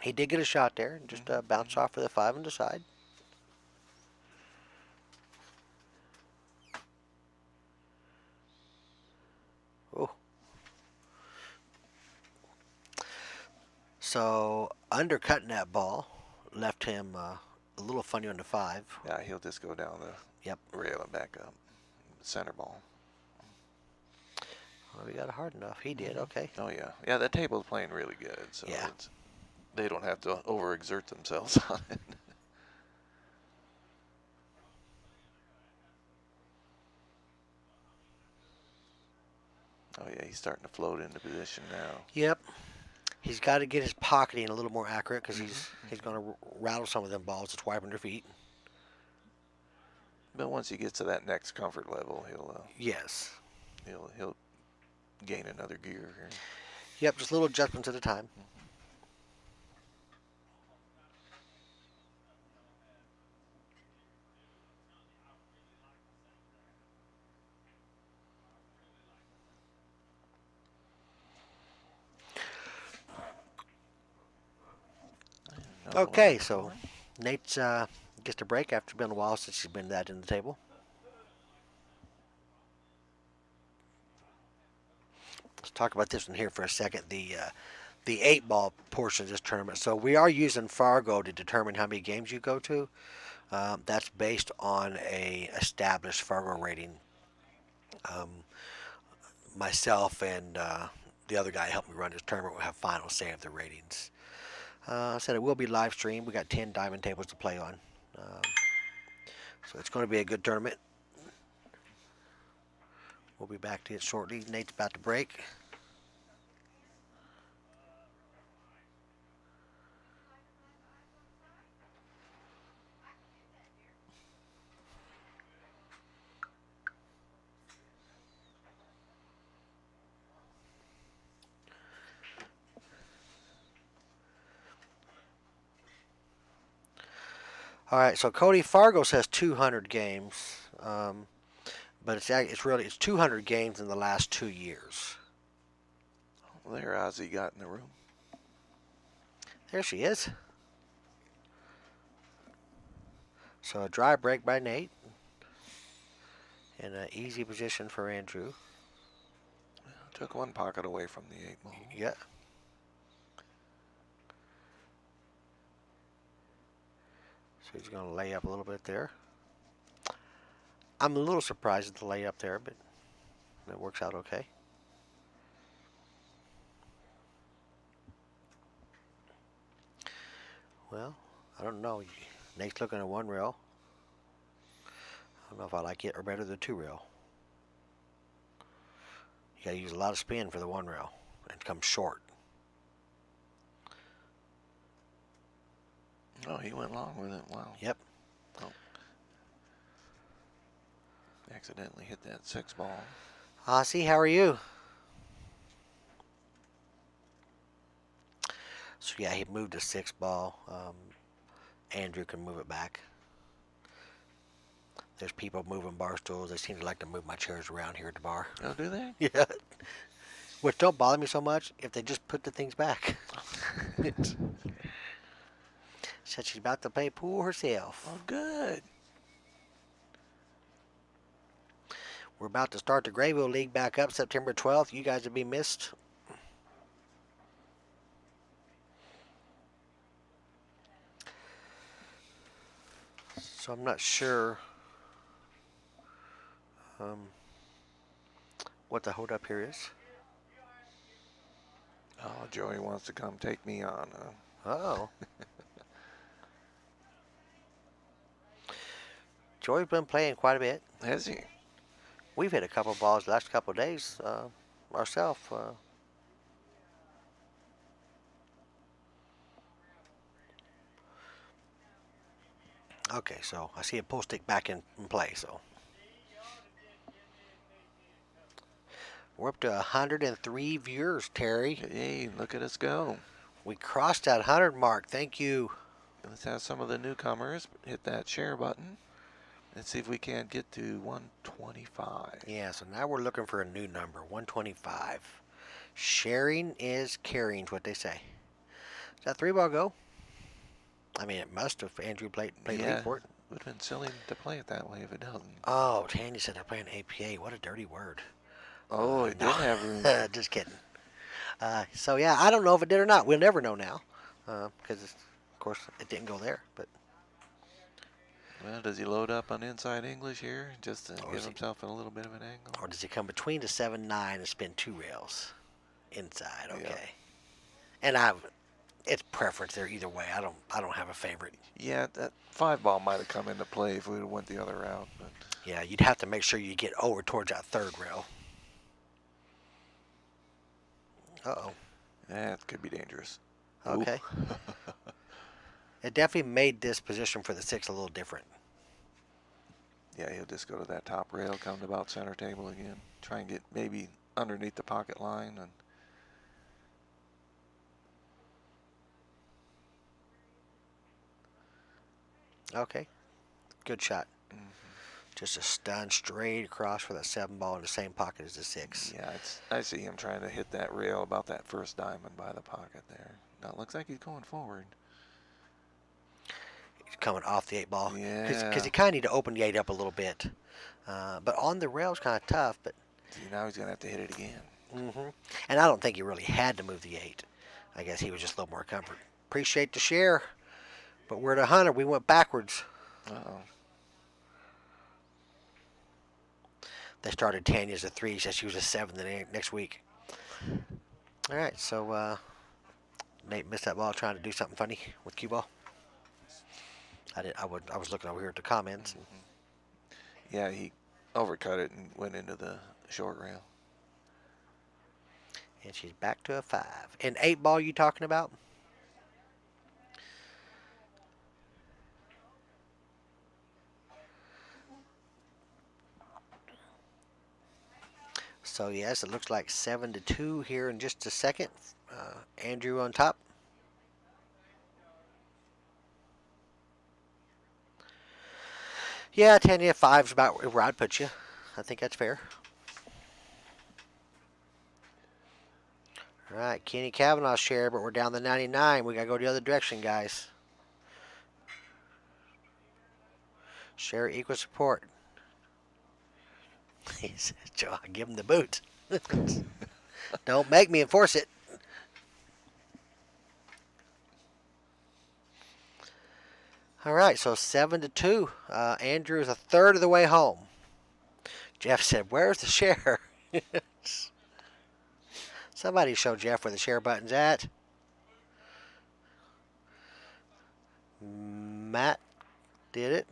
He did get a shot there. Just bounced off for the 5 and decide. Oh. So undercutting that ball left him a little funny on the 5. Yeah, he'll just go down the Yep. rail and back up. Center ball. Well, we got it hard enough. He did. Okay. Oh, yeah. Yeah, that table's playing really good. So Yeah. they don't have to overexert themselves on it. Oh, yeah, he's starting to float into position now. Yep. He's got to get his pocketing a little more accurate because he's going to rattle some of them balls that's wiping their feet. But once he gets to that next comfort level, Yes. he'll gain another gear here. Yep, just little adjustments at a time. Okay, so Nate's gets a break after it's been a while since he's been that in the table. Let's talk about this one here for a second. The 8-ball portion of this tournament. So we are using Fargo to determine how many games you go to. That's based on a established Fargo rating. Myself and the other guy who helped me run this tournament will have final say of the ratings. I said it will be live streamed. We got 10 diamond tables to play on. So it's going to be a good tournament. We'll be back to it shortly. Nate's about to break. All right, so Cody Fargos has 200 games, but it's 200 games in the last 2 years. Well, there Ozzy got in the room. There she is. So a dry break by Nate, and an easy position for Andrew. Took one pocket away from the 8-ball. Yeah. So he's going to lay up a little bit there. I'm a little surprised at the layup there, but it works out okay. Well, I don't know. Nate's looking at one rail. I don't know if I like it or better the two rail. You gotta use a lot of spin for the one rail and come short. Oh, he went long with it. Wow. Yep. Oh. Accidentally hit that 6 ball. Aussie, how are you? So yeah, he moved a 6 ball. Andrew can move it back. There's people moving bar stools. They seem to like to move my chairs around here at the bar. Oh, do they? Yeah. Which don't bother me so much if they just put the things back. Said she's about to play pool herself. Oh, good. We're about to start the Grayville League back up September 12th. You guys will be missed. So I'm not sure what the hold up here is. Oh, Joey wants to come take me on. Oh. Joey's been playing quite a bit. Has he? We've hit a couple balls the last couple of days ourselves. Okay, so I see a pull stick back in play. So we're up to 103 viewers, Terry. Hey, look at us go. We crossed that 100 mark. Thank you. Let's have some of the newcomers hit that share button. Let's see if we can't get to 125. Yeah, so now we're looking for a new number, 125. Sharing is caring, is what they say. Does that 3 ball go? I mean, it must have. Andrew played Yeah, lead for it. would have been silly to play it that way if it doesn't. Oh, Tanya said they're playing APA. What a dirty word. Oh, it did have room. Just kidding. So, yeah, I don't know if it did or not. We'll never know now. Because, of course, it didn't go there. But Well, does he load up on inside English here just to Or give is he- himself a little bit of an angle? Or does he come between the 7-9 and spin 2 rails inside? Okay. Yeah. And it's preference there either way. I don't have a favorite. Yeah, that 5 ball might have come into play if we would have went the other route. But Yeah, you'd have to make sure you get over towards that 3rd rail. Uh-oh. that could be dangerous. Okay. It definitely made this position for the 6 a little different. Yeah, he'll just go to that top rail, come to about center table again. Try and get maybe underneath the pocket line. And Okay. Good shot. Just a stun straight across for that 7 ball in the same pocket as the 6. yeah, I see him trying to hit that rail about that first diamond by the pocket there. Now it looks like he's going forward. He's coming off the 8 ball. Yeah. Because you kind of need to open the 8 up a little bit. But on the rail is kind of tough. But See, now he's going to have to hit it again. And I don't think he really had to move the 8. I guess he was just a little more comfort. Appreciate the share. But we're at 100. We went backwards. Uh-oh. They started Tanya as a 3. She said she was a 7 the next week. All right, so Nate missed that ball trying to do something funny with cue ball. I was looking over here at the comments. Yeah, he overcut it and went into the short rail. And she's back to a 5. And 8 ball you talking about? So yes, it looks like 7-2 here in just a second. Andrew on top. Yeah, 5's about where I'd put you. I think that's fair. All right, Kenny Kavanaugh's share, but we're down to 99. We got to go the other direction, guys. Share equal support. He says, Joe, I give him the boot. Don't make me enforce it. All right, so 7-2. Andrew is a third of the way home. Jeff said, where's the share? Somebody show Jeff where the share button's at. Matt did it.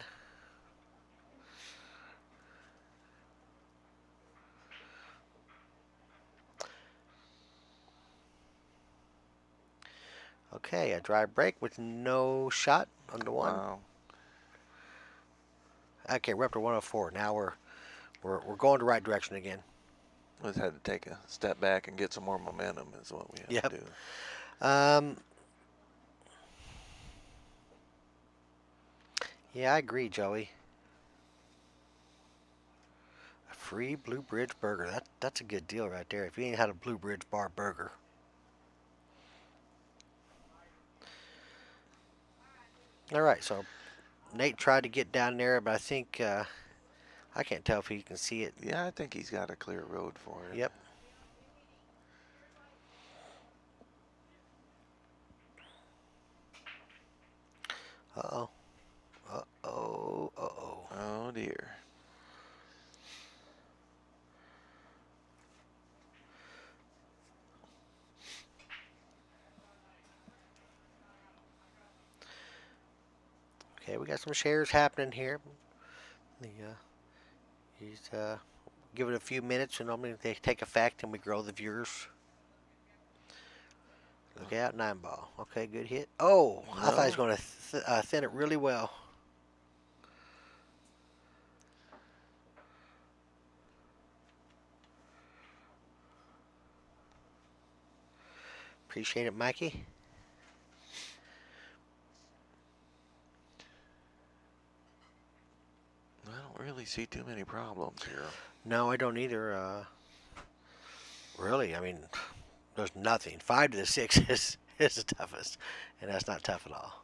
Okay, a dry break with no shot on the one. Wow. Okay, we're up to 104. Now we're going the right direction again. We just had to take a step back and get some more momentum is what we had to do. Yeah, I agree, Joey. A free Blue Bridge burger. That's a good deal right there. If you ain't had a Blue Bridge bar burger. All right, so Nate tried to get down there, but I think I can't tell if he can see it. Yeah, I think he's got a clear road for it. Yep. Uh-oh. Uh-oh. Uh-oh. Oh, dear. Okay, we got some shares happening here. He's give it a few minutes, and normally they take effect, and we grow the viewers. Look out, 9 ball. Okay, good hit. Oh, I thought he was going to thin it really well. Appreciate it, Mikey. I don't really see too many problems here. No, I don't either. Really, I mean, there's nothing. 5 to the 6 is the toughest, and that's not tough at all.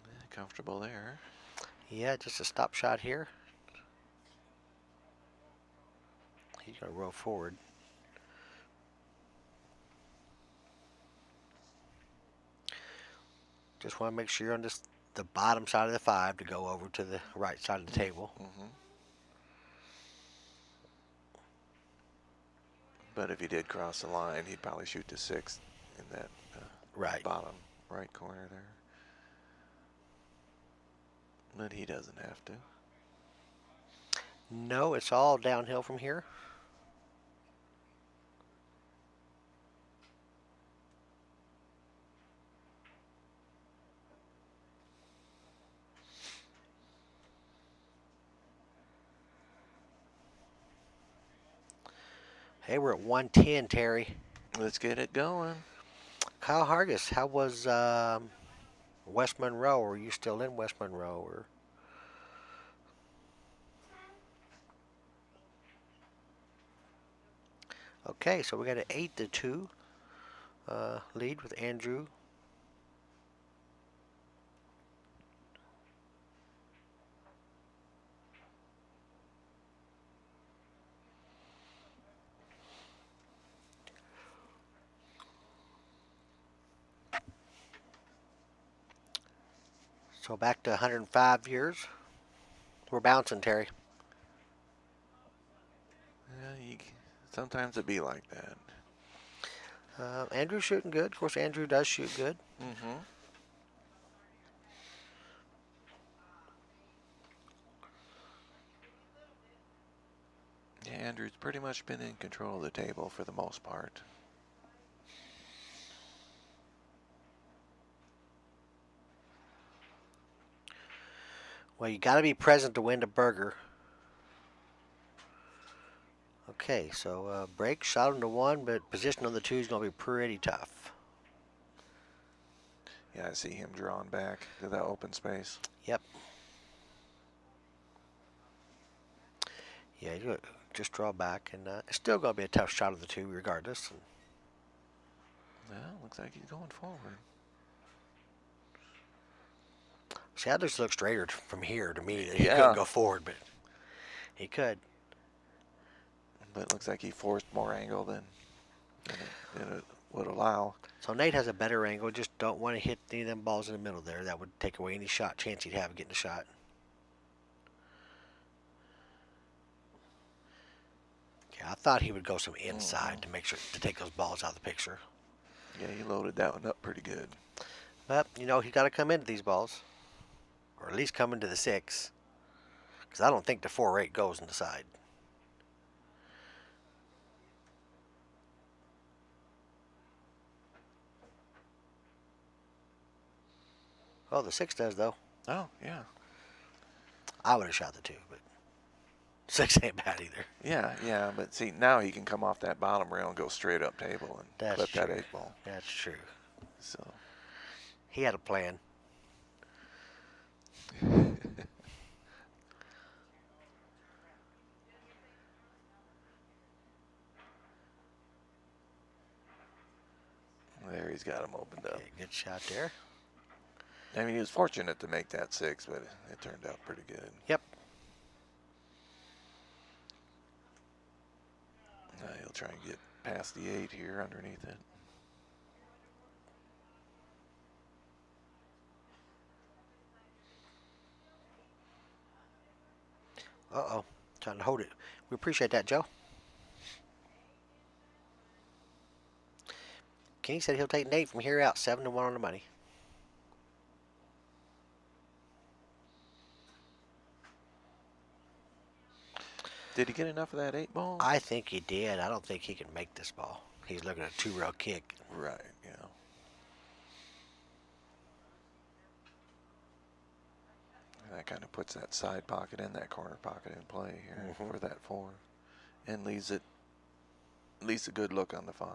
Yeah, comfortable there. Yeah, just a stop shot here. He's going to roll forward. Just want to make sure you're on the bottom side of the 5 to go over to the right side of the table. Mm-hmm. But if he did cross the line, he'd probably shoot to 6 in that Right. bottom right corner there. But he doesn't have to. No, it's all downhill from here. Hey, we're at 110, Terry. Let's get it going. Kyle Hargis, how was West Monroe? Or are you still in West Monroe? Or okay, so we got an 8-2 lead with Andrew. So back to 105 years. We're bouncing, Terry. Yeah, sometimes it be like that. Andrew's shooting good. Of course, Andrew does shoot good. Mm-hmm. Yeah, Andrew's pretty much been in control of the table for the most part. Well, you got to be present to win the burger. Okay, so break, shot on the 1, but position on the 2 is going to be pretty tough. Yeah, I see him drawn back to that open space. Yep. Yeah, you just draw back, and it's still going to be a tough shot of the 2 regardless. Well, looks like he's going forward. See, that looks straighter from here to me. That Yeah. He couldn't go forward, but he could. But it looks like he forced more angle than it would allow. So Nate has a better angle. Just don't want to hit any of them balls in the middle there. That would take away any shot chance he'd have of getting a shot. Yeah, I thought he would go some inside to make sure to take those balls out of the picture. Yeah, he loaded that one up pretty good. But, you know, he's got to come into these balls. Or at least come into the 6. Because I don't think the 4 or 8 goes in the side. Oh, the 6 does, though. Oh, yeah. I would have shot the 2, but 6 ain't bad either. Yeah, but see, now he can come off that bottom rail and go straight up table and That's clip true. that 8 ball. That's true. So. He had a plan. There, he's got him opened up. Okay, good shot there. I mean, he was fortunate to make that 6, but it turned out pretty good. Yep. Now he'll try and get past the 8 here underneath it. Uh-oh. Trying to hold it. We appreciate that, Joe. Kenny said he'll take Nate from here out, 7-1 on the money. Did he get enough of that 8 ball? I think he did. I don't think he can make this ball. He's looking at a 2-rail kick. Right, yeah. That kind of puts that side pocket and that corner pocket in play here for that 4. And leaves it at least a good look on the 5.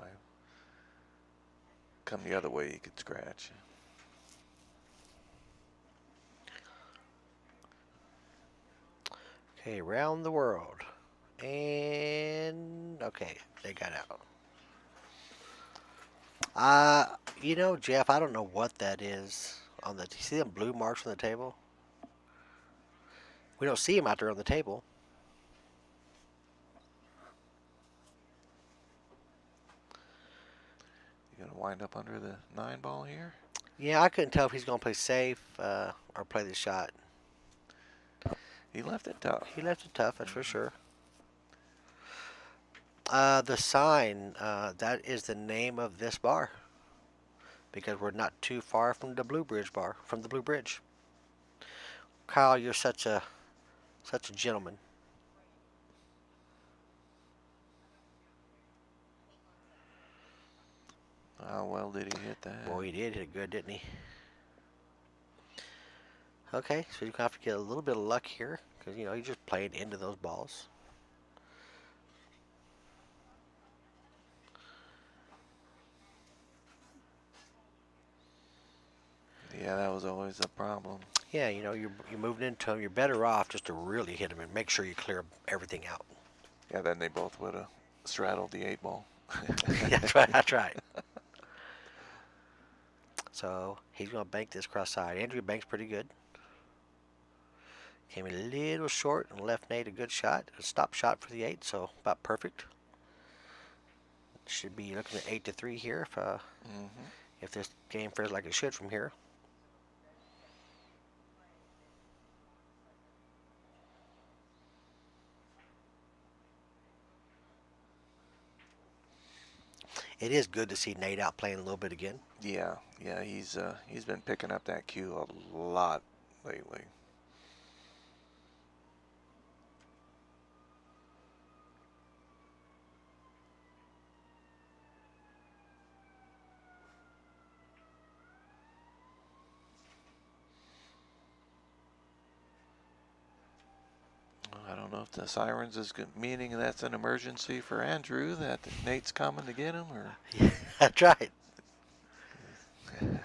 Come the other way, you could scratch. Okay, around the world. And, okay, they got out. You know, Jeff, I don't know what that is. Do you see them blue marks on the table? We don't see them out there on the table. You gonna wind up under the 9 ball here? Yeah, I couldn't tell if he's going to play safe or play the shot. He left it tough. He left it tough, that's for sure. The sign, that is the name of this bar. Because we're not too far from the Blue Bridge bar, from the Blue Bridge. Kyle, you're such a gentleman. How well did he hit that? Boy, he did hit it good, didn't he? Okay, so you're going to have to get a little bit of luck here. Because, you know, you're just playing into those balls. Yeah, that was always a problem. Yeah, you know, you're moving into them. You're better off just to really hit them and make sure you clear everything out. Yeah, then they both would have straddled the 8 ball. That's right, that's right. So he's going to bank this cross side. Andrew banks pretty good. Came in a little short and left Nate a good shot. A stop shot for the 8, so about perfect. Should be looking at 8-3 here if this game fares like it should from here. It is good to see Nate out playing a little bit again. Yeah, he's been picking up that cue a lot lately. I don't know if the sirens is meaning that's an emergency for Andrew, that Nate's coming to get him, or. Yeah, that's right. Where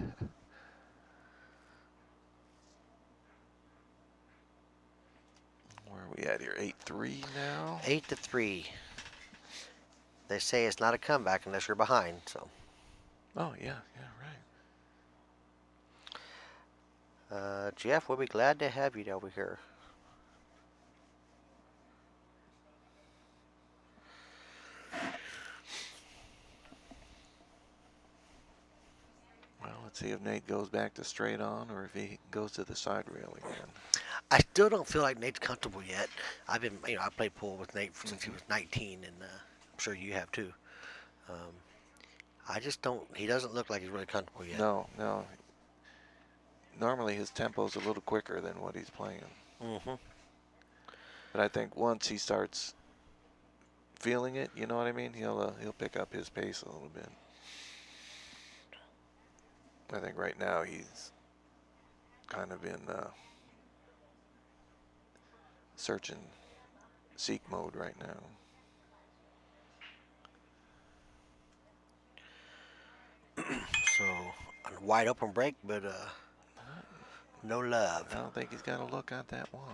are we at here? 8-3 now? 8-3. They say it's not a comeback unless you're behind, so. Oh, yeah, right. Jeff, we'll be glad to have you over here. Well, let's see if Nate goes back to straight on or if he goes to the side rail again. I still don't feel like Nate's comfortable yet. I played pool with Nate since he Mhm. was 19, and I'm sure you have too. Um, I just don't. He doesn't look like he's really comfortable yet. No, no. Normally his tempo's a little quicker than what he's playing. Mm-hmm. But I think once he starts feeling it, you know what I mean? He'll pick up his pace a little bit. I think right now he's kind of in search and seek mode right now. So a wide open break, but no love. I don't think he's got a look at that one.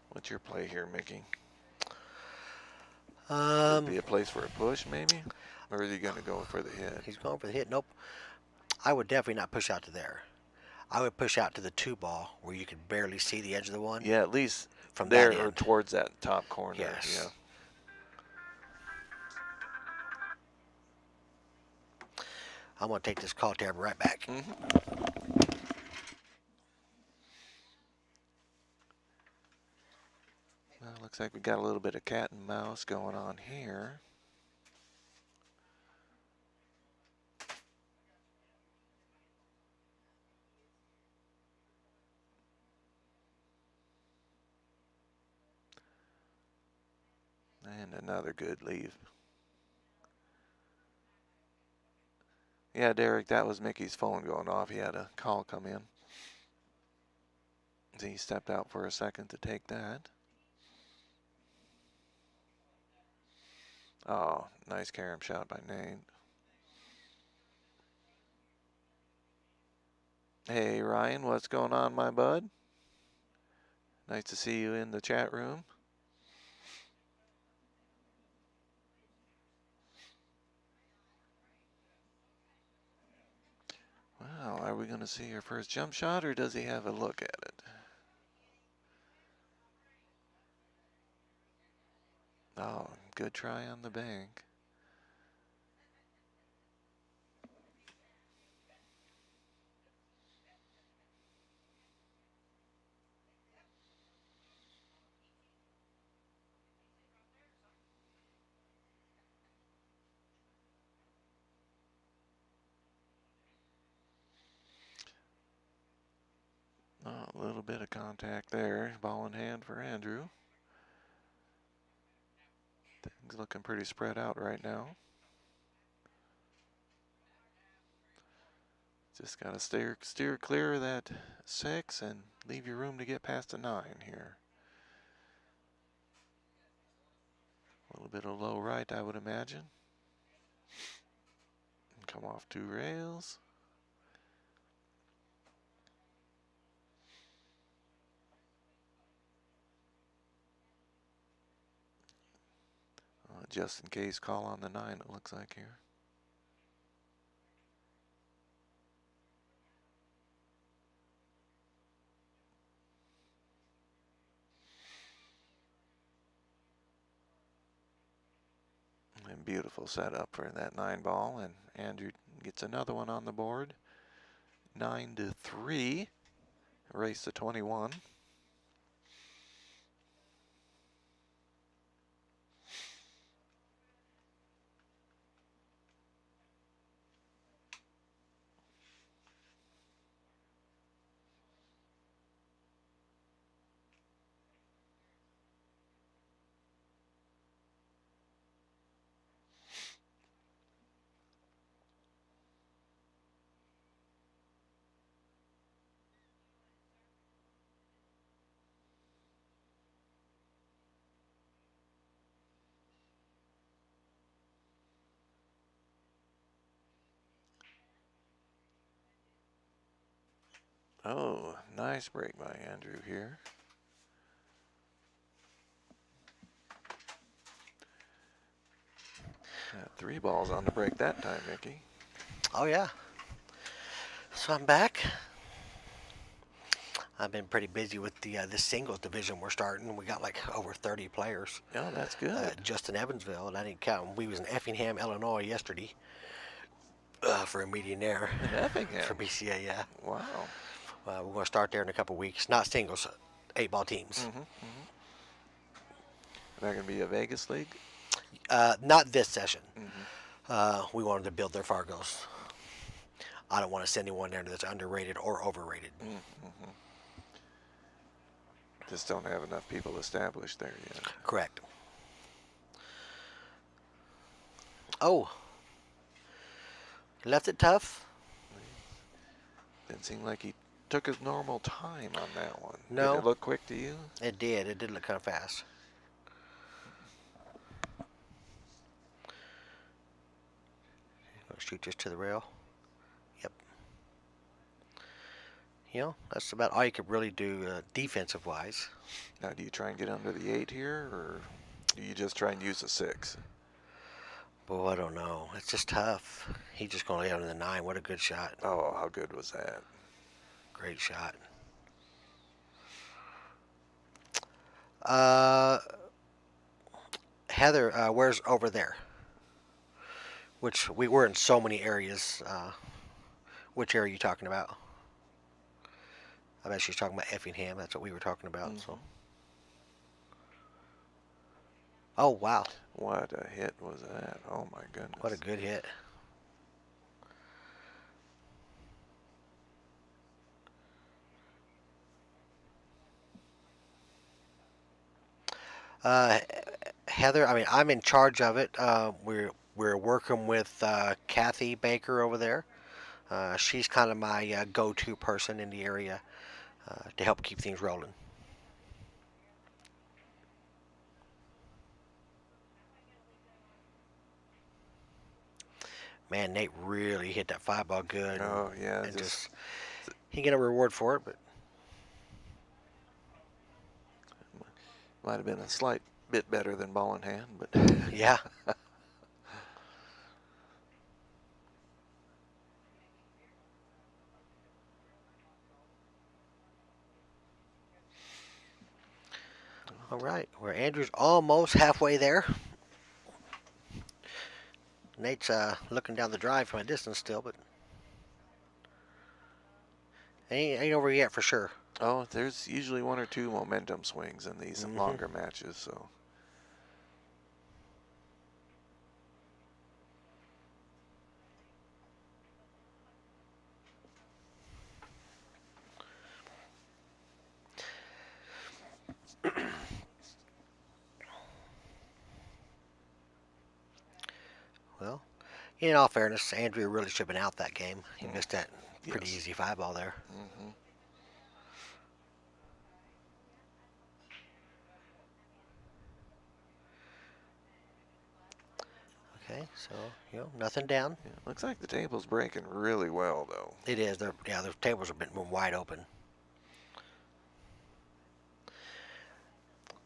What's your play here, Mickey? Would it be a place for a push, maybe? Or is he going to go for the hit? He's going for the hit. Nope. I would definitely not push out to there. I would push out to the 2 ball where you could barely see the edge of the one. Yeah, at least from there that or end. towards that top corner. Yes. Yeah. I'm going to take this call tab right back. Well, looks like we got a little bit of cat and mouse going on here. And another good leave. Yeah, Derek, that was Mickey's phone going off. He had a call come in. He stepped out for a second to take that. Oh, nice carom shot by Nate. Hey, Ryan, what's going on, my bud? Nice to see you in the chat room. Wow, are we going to see your first jump shot, or does he have a look at it? Oh, good try on the bank. Oh, a little bit of contact there. Ball in hand for Andrew. Things looking pretty spread out right now. Just got to steer clear of that 6 and leave your room to get past a 9 here. A little bit of low right, I would imagine. Come off 2 rails. Just in case, call on the 9, it looks like here. And beautiful setup for that 9 ball, and Andrew gets another one on the board. 9-3, race to 21. Oh, nice break by Andrew here. Got 3 balls on the break that time, Mickey. Oh, yeah. So I'm back. I've been pretty busy with the singles division we're starting. We got like over 30 players. Oh, that's good. Just in Evansville, and I didn't count. We was in Effingham, Illinois yesterday for a meeting there. In Effingham? For BCA, yeah. Wow. We're going to start there in a couple weeks. Not singles, 8-ball teams. Mm-hmm. That going to be a Vegas league? Not this session. Mm-hmm. We wanted to build their Fargos. I don't want to send anyone there that's underrated or overrated. Mm-hmm. Just don't have enough people established there yet. Correct. Oh. Left it tough? Didn't seem like he took his normal time on that one. No. Did it look quick to you? It did. It did look kind of fast. Shoot just to the rail. Yep. You know, that's about all you could really do defensive wise. Now, do you try and get under the 8 here, or do you just try and use a 6? Boy, I don't know. It's just tough. He's just going to lay under the 9. What a good shot. Oh, how good was that? Great shot. Heather, where's over there? Which we were in so many areas. Which area are you talking about? I bet she's talking about Effingham. That's what we were talking about. Mm-hmm. So. Oh wow! What a hit was that! Oh my goodness! What a good hit! Heather, I mean, I'm in charge of it. We're working with Kathy Baker over there. She's kind of my go-to person in the area to help keep things rolling. Man, Nate really hit that 5-ball good. Oh yeah, and just he get a reward for it, but might have been a slight bit better than ball in hand, but yeah. All right, where Andrew's almost halfway there. Nate's looking down the drive from a distance still, but ain't over yet for sure. oh, there's usually 1 or 2 momentum swings in these longer matches, so. Well, in all fairness, Andrew really should have been out that game. He missed that pretty Yes. easy 5-ball there. Mm-hmm. Okay, so nothing down. Yeah, looks like the table's breaking really well, though. It is. The tables have been wide open.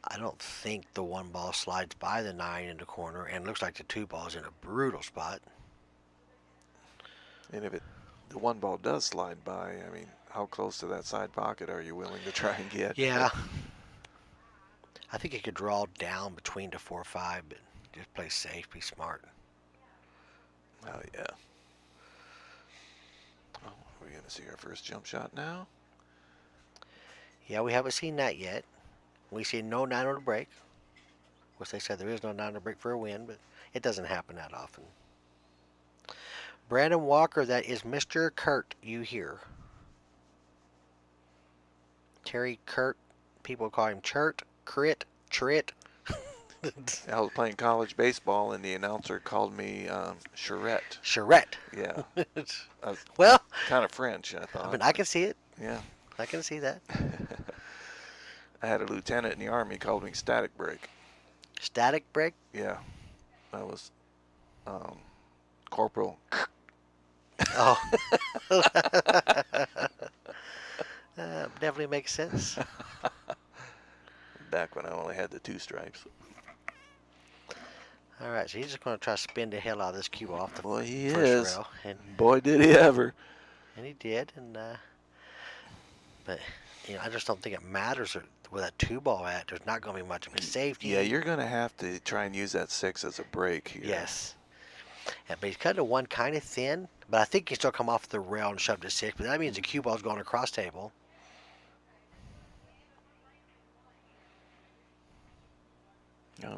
I don't think the 1-ball slides by the 9 in the corner, and looks like the 2-ball's in a brutal spot. And if the 1 ball does slide by, I mean, how close to that side pocket are you willing to try and get? Yeah. I think it could draw down between the 4-5, but just play safe, be smart. Oh, yeah. Oh, are we going to see our first jump shot now? Yeah, we haven't seen that yet. We see no 9 on the break. Of course, they said there is no 9 on the break for a win, but it doesn't happen that often. Brandon Walker, that is Mr. Kurt, you hear. Terry Kurt, people call him Chert, Crit, Trit. I was playing college baseball, and the announcer called me Charette. Charette. Yeah. Well, kind of French, I thought. I mean, I can see it. Yeah. I can see that. I had a lieutenant in the Army called me Static Break. Static break? Yeah. I was Corporal. Oh. Definitely makes sense. Back when I only had the 2 stripes. All right, so he's just going to try to spin the hell out of this cue off the Boy, he first is. rail. Boy, did he ever. And he did. And but I just don't think it matters with that 2 ball at. There's not going to be much of a safety. Yeah, you're going to have to try and use that 6 as a break here. Yes. Yeah, but he's cut to 1 kind of thin, but I think he still come off the rail and shoved to 6. But that means the cue ball's going across table.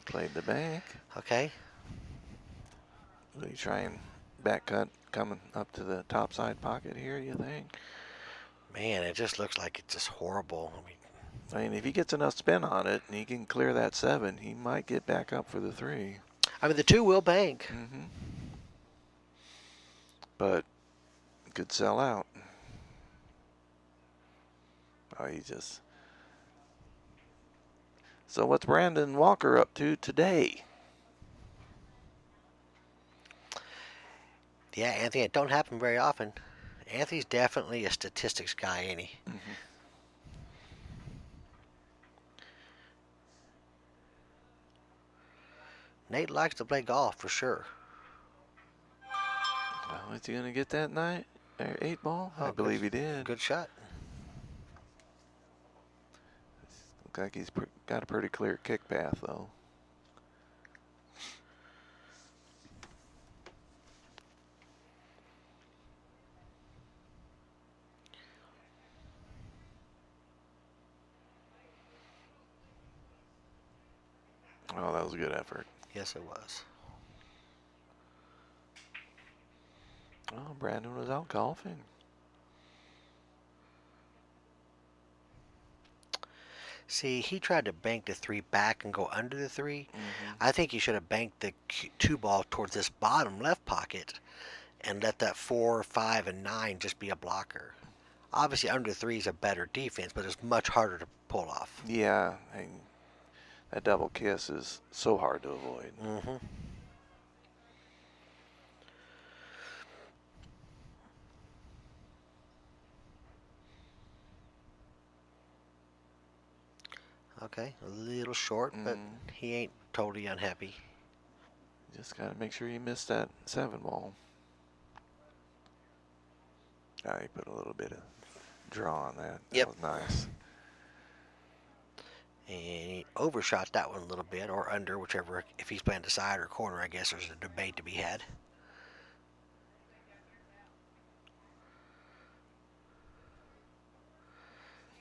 Played the bank. Okay. Will you try and back cut coming up to the top side pocket here, you think? Man, it just looks like it's just horrible. I mean, if he gets enough spin on it and he can clear that 7, he might get back up for the 3. I mean, the 2 will bank. But could sell out. Oh, he just... So what's Brandon Walker up to today? Yeah, Anthony, it don't happen very often. Anthony's definitely a statistics guy, ain't he? Nate likes to play golf for sure. Well, is he going to get that 8 ball? I believe he did. Good shot. Looks like he's got a pretty clear kick path, though. Oh, that was a good effort. Yes, it was. Oh, Brandon was out golfing. See, he tried to bank the 3 back and go under the 3. I think he should have banked the 2 ball towards this bottom left pocket and let that 4, 5, and 9 just be a blocker. Obviously, under 3 is a better defense, but it's much harder to pull off. Yeah, and that double kiss is so hard to avoid. Okay, a little short, but he ain't totally unhappy. Just got to make sure you miss that 7 ball. He put a little bit of draw on that. That was nice. And he overshot that one a little bit, or under, whichever. If he's playing the side or corner, I guess there's a debate to be had.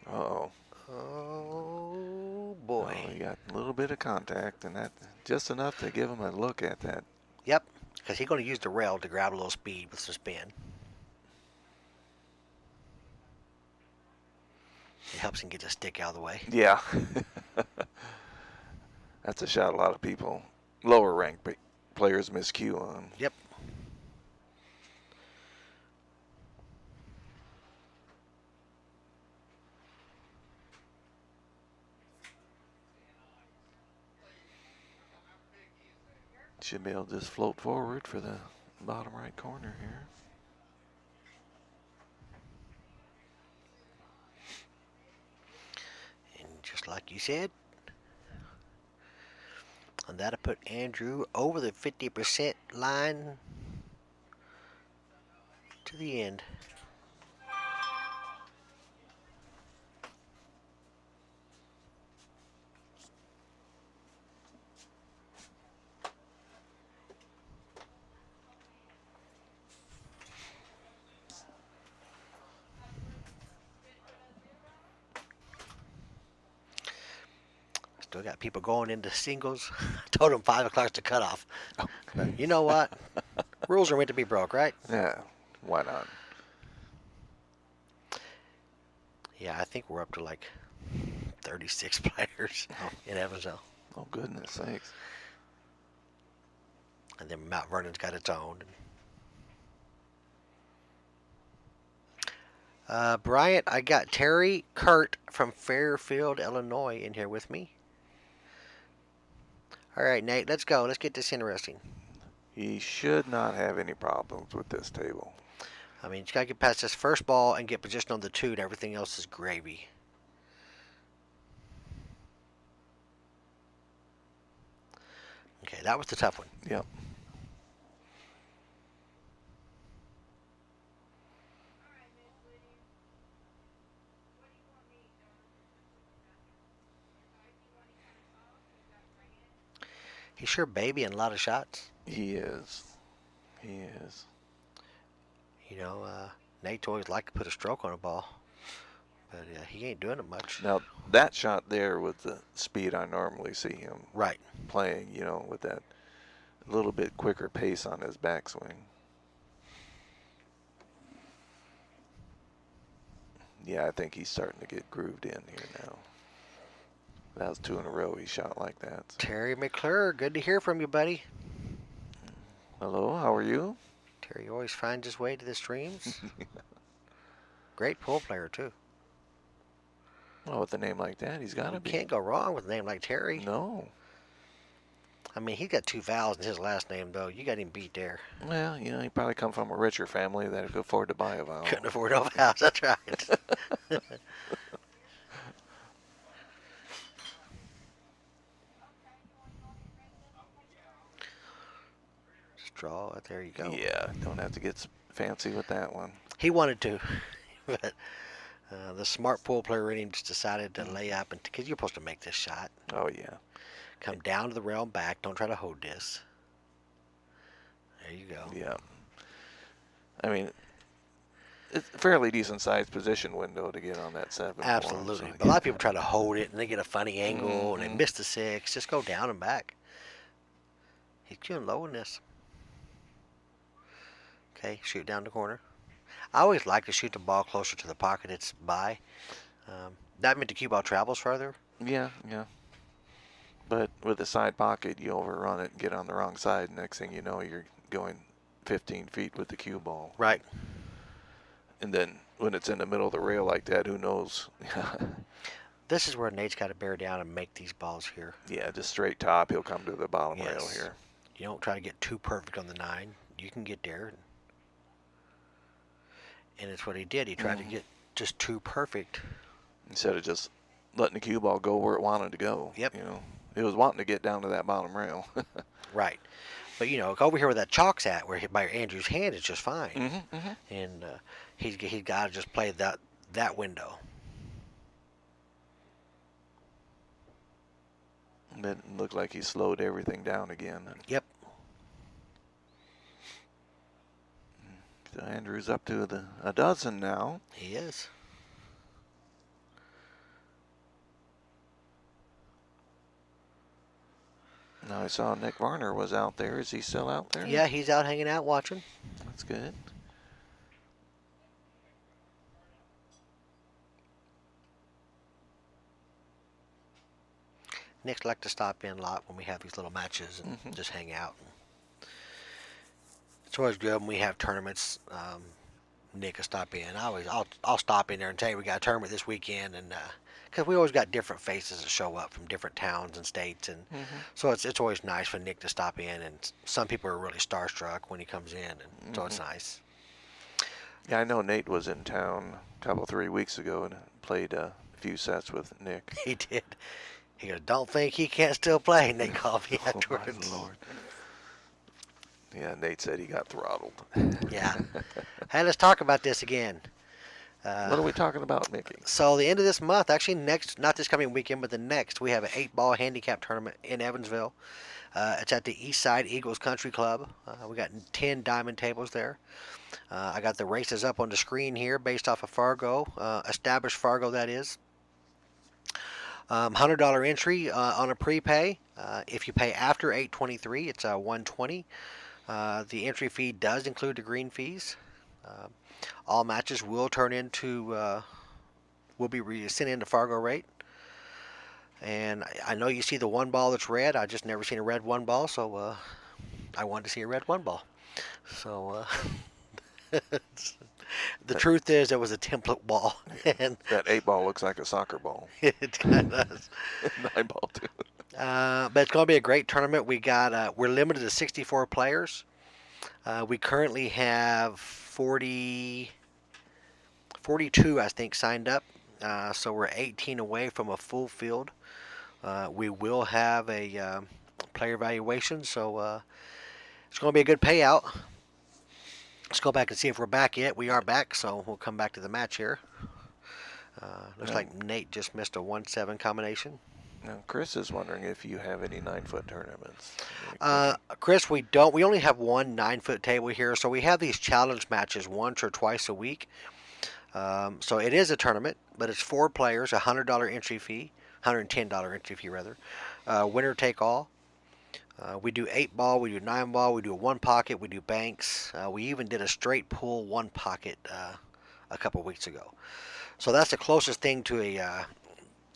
Uh-oh. Oh, boy. Oh, he got a little bit of contact, and that just enough to give him a look at that. Yep, because he's going to use the rail to grab a little speed with some spin. It helps him get the stick out of the way. Yeah. That's a shot a lot of people, lower ranked players, miscue on. Yep. Should be able to just float forward for the bottom right corner here. And just like you said, and that'll put Andrew over the 50% line to the end. Still got people going into singles. I told them 5 o'clock's the cutoff. But you know what? Rules are meant to be broke, right? Yeah, why not? Yeah, I think we're up to like 36 players in Evansville. Oh, goodness sakes. And then Mount Vernon's got its own. Bryant, I got Terry Kurt from Fairfield, Illinois in here with me. All right, Nate, let's go. Let's get this interesting. He should not have any problems with this table. I mean, you got to get past this first ball and get position on the 2, and everything else is gravy. Okay, that was the tough one. Yep. He's sure babying a lot of shots. He is. He is. You know, Nate always liked to put a stroke on a ball, but he ain't doing it much. Now, that shot there with the speed I normally see him Right. playing, you know, with that little bit quicker pace on his backswing. Yeah, I think he's starting to get grooved in here now. That was 2 in a row he shot like that. Terry McClure, good to hear from you, buddy. Hello, how are you? Terry always finds his way to the streams. Great pool player, too. Well, with a name like that, he's got to be. Can't go wrong with a name like Terry. No. I mean, he got 2 vowels in his last name, though. You got him beat there. Well, you know, he probably come from a richer family that could afford to buy a vowel. Couldn't afford no vowels, that's right. Just draw it. There you go. Yeah, don't have to get fancy with that one. He wanted to, but the smart pool player in him just decided to lay up, and because you're supposed to make this shot. Oh, yeah. Come down to the rail and back. Don't try to hold this. There you go. Yeah. I mean, it's a fairly decent sized position window to get on that 7. Absolutely. But a lot of people try to hold it, and they get a funny angle, and they Mhm. miss the 6. Just go down and back. He's doing low in this. Okay, shoot down the corner. I always like to shoot the ball closer to the pocket it's by. That meant the cue ball travels further. Yeah, yeah. But with the side pocket, you overrun it and get on the wrong side. Next thing you know, you're going 15 feet with the cue ball. Right. And then when it's in the middle of the rail like that, who knows? This is where Nate's got to bear down and make these balls here. Yeah, just straight top. He'll come to the bottom rail Yes. here. You don't try to get too perfect on the 9. You can get there. And it's what he did. He tried to get just too perfect. Instead of just letting the cue ball go where it wanted to go. Yep. You know, it was wanting to get down to that bottom rail. Right. But, you know, over here where that chalk's at, where by Andrew's hand, it's just fine. Mm-hmm, mm-hmm. And he's got to just play that window. It looked like he slowed everything down again. Yep. So Andrew's up to a dozen now. He is. Now I saw Nick Varner was out there. Is he still out there? Yeah, he's out hanging out watching. That's good. Nick's like to stop in a lot when we have these little matches and just hang out. It's always good when we have tournaments. Nick will stop in. I'll stop in there and tell you we got a tournament this weekend, and because we always got different faces that show up from different towns and states, and so it's always nice for Nick to stop in. And some people are really starstruck when he comes in, and so it's nice. Yeah, I know Nate was in town a couple 3 weeks ago and played a few sets with Nick. He did. He goes, "Don't think he can't still play." And they called me afterwards. Oh, my Lord. Yeah, Nate said he got throttled. Yeah. Hey, let's talk about this again. What are we talking about, Mickey? So the end of this month, actually next, not this coming weekend, but the next, we have an 8-ball handicap tournament in Evansville. It's at the Eastside Eagles Country Club. We got 10 diamond tables there. I got the races up on the screen here based off of Fargo, established Fargo that is. $100 entry on a prepay. If you pay after 8:23, it's $120. The entry fee does include the green fees. All matches will turn into, will be sent into Fargo rate. And I know you see the 1 ball that's red. I just never seen a red 1 ball, so I wanted to see a red 1 ball. So the truth is, it was a template ball, and That 8 ball looks like a soccer ball. it kind of does. 9 ball too. But it's going to be a great tournament. We're limited to 64 players. We currently have 42, I think, signed up. So we're 18 away from a full field. We will have a player evaluation, so it's going to be a good payout. Let's go back and see if we're back yet. We are back, so we'll come back to the match here. Looks like Nate just missed a 1-7 combination. Now, Chris is wondering if you have any 9-foot tournaments. Chris, we don't. We only have one 9-foot table here, so we have these challenge matches once or twice a week. So it is a tournament, but it's 4 players, $100 entry fee, $110 entry fee rather. Winner take all. We do 8-ball, we do 9-ball, we do a 1 pocket, we do banks. We even did a straight pool 1 pocket a couple weeks ago. So that's the closest thing to a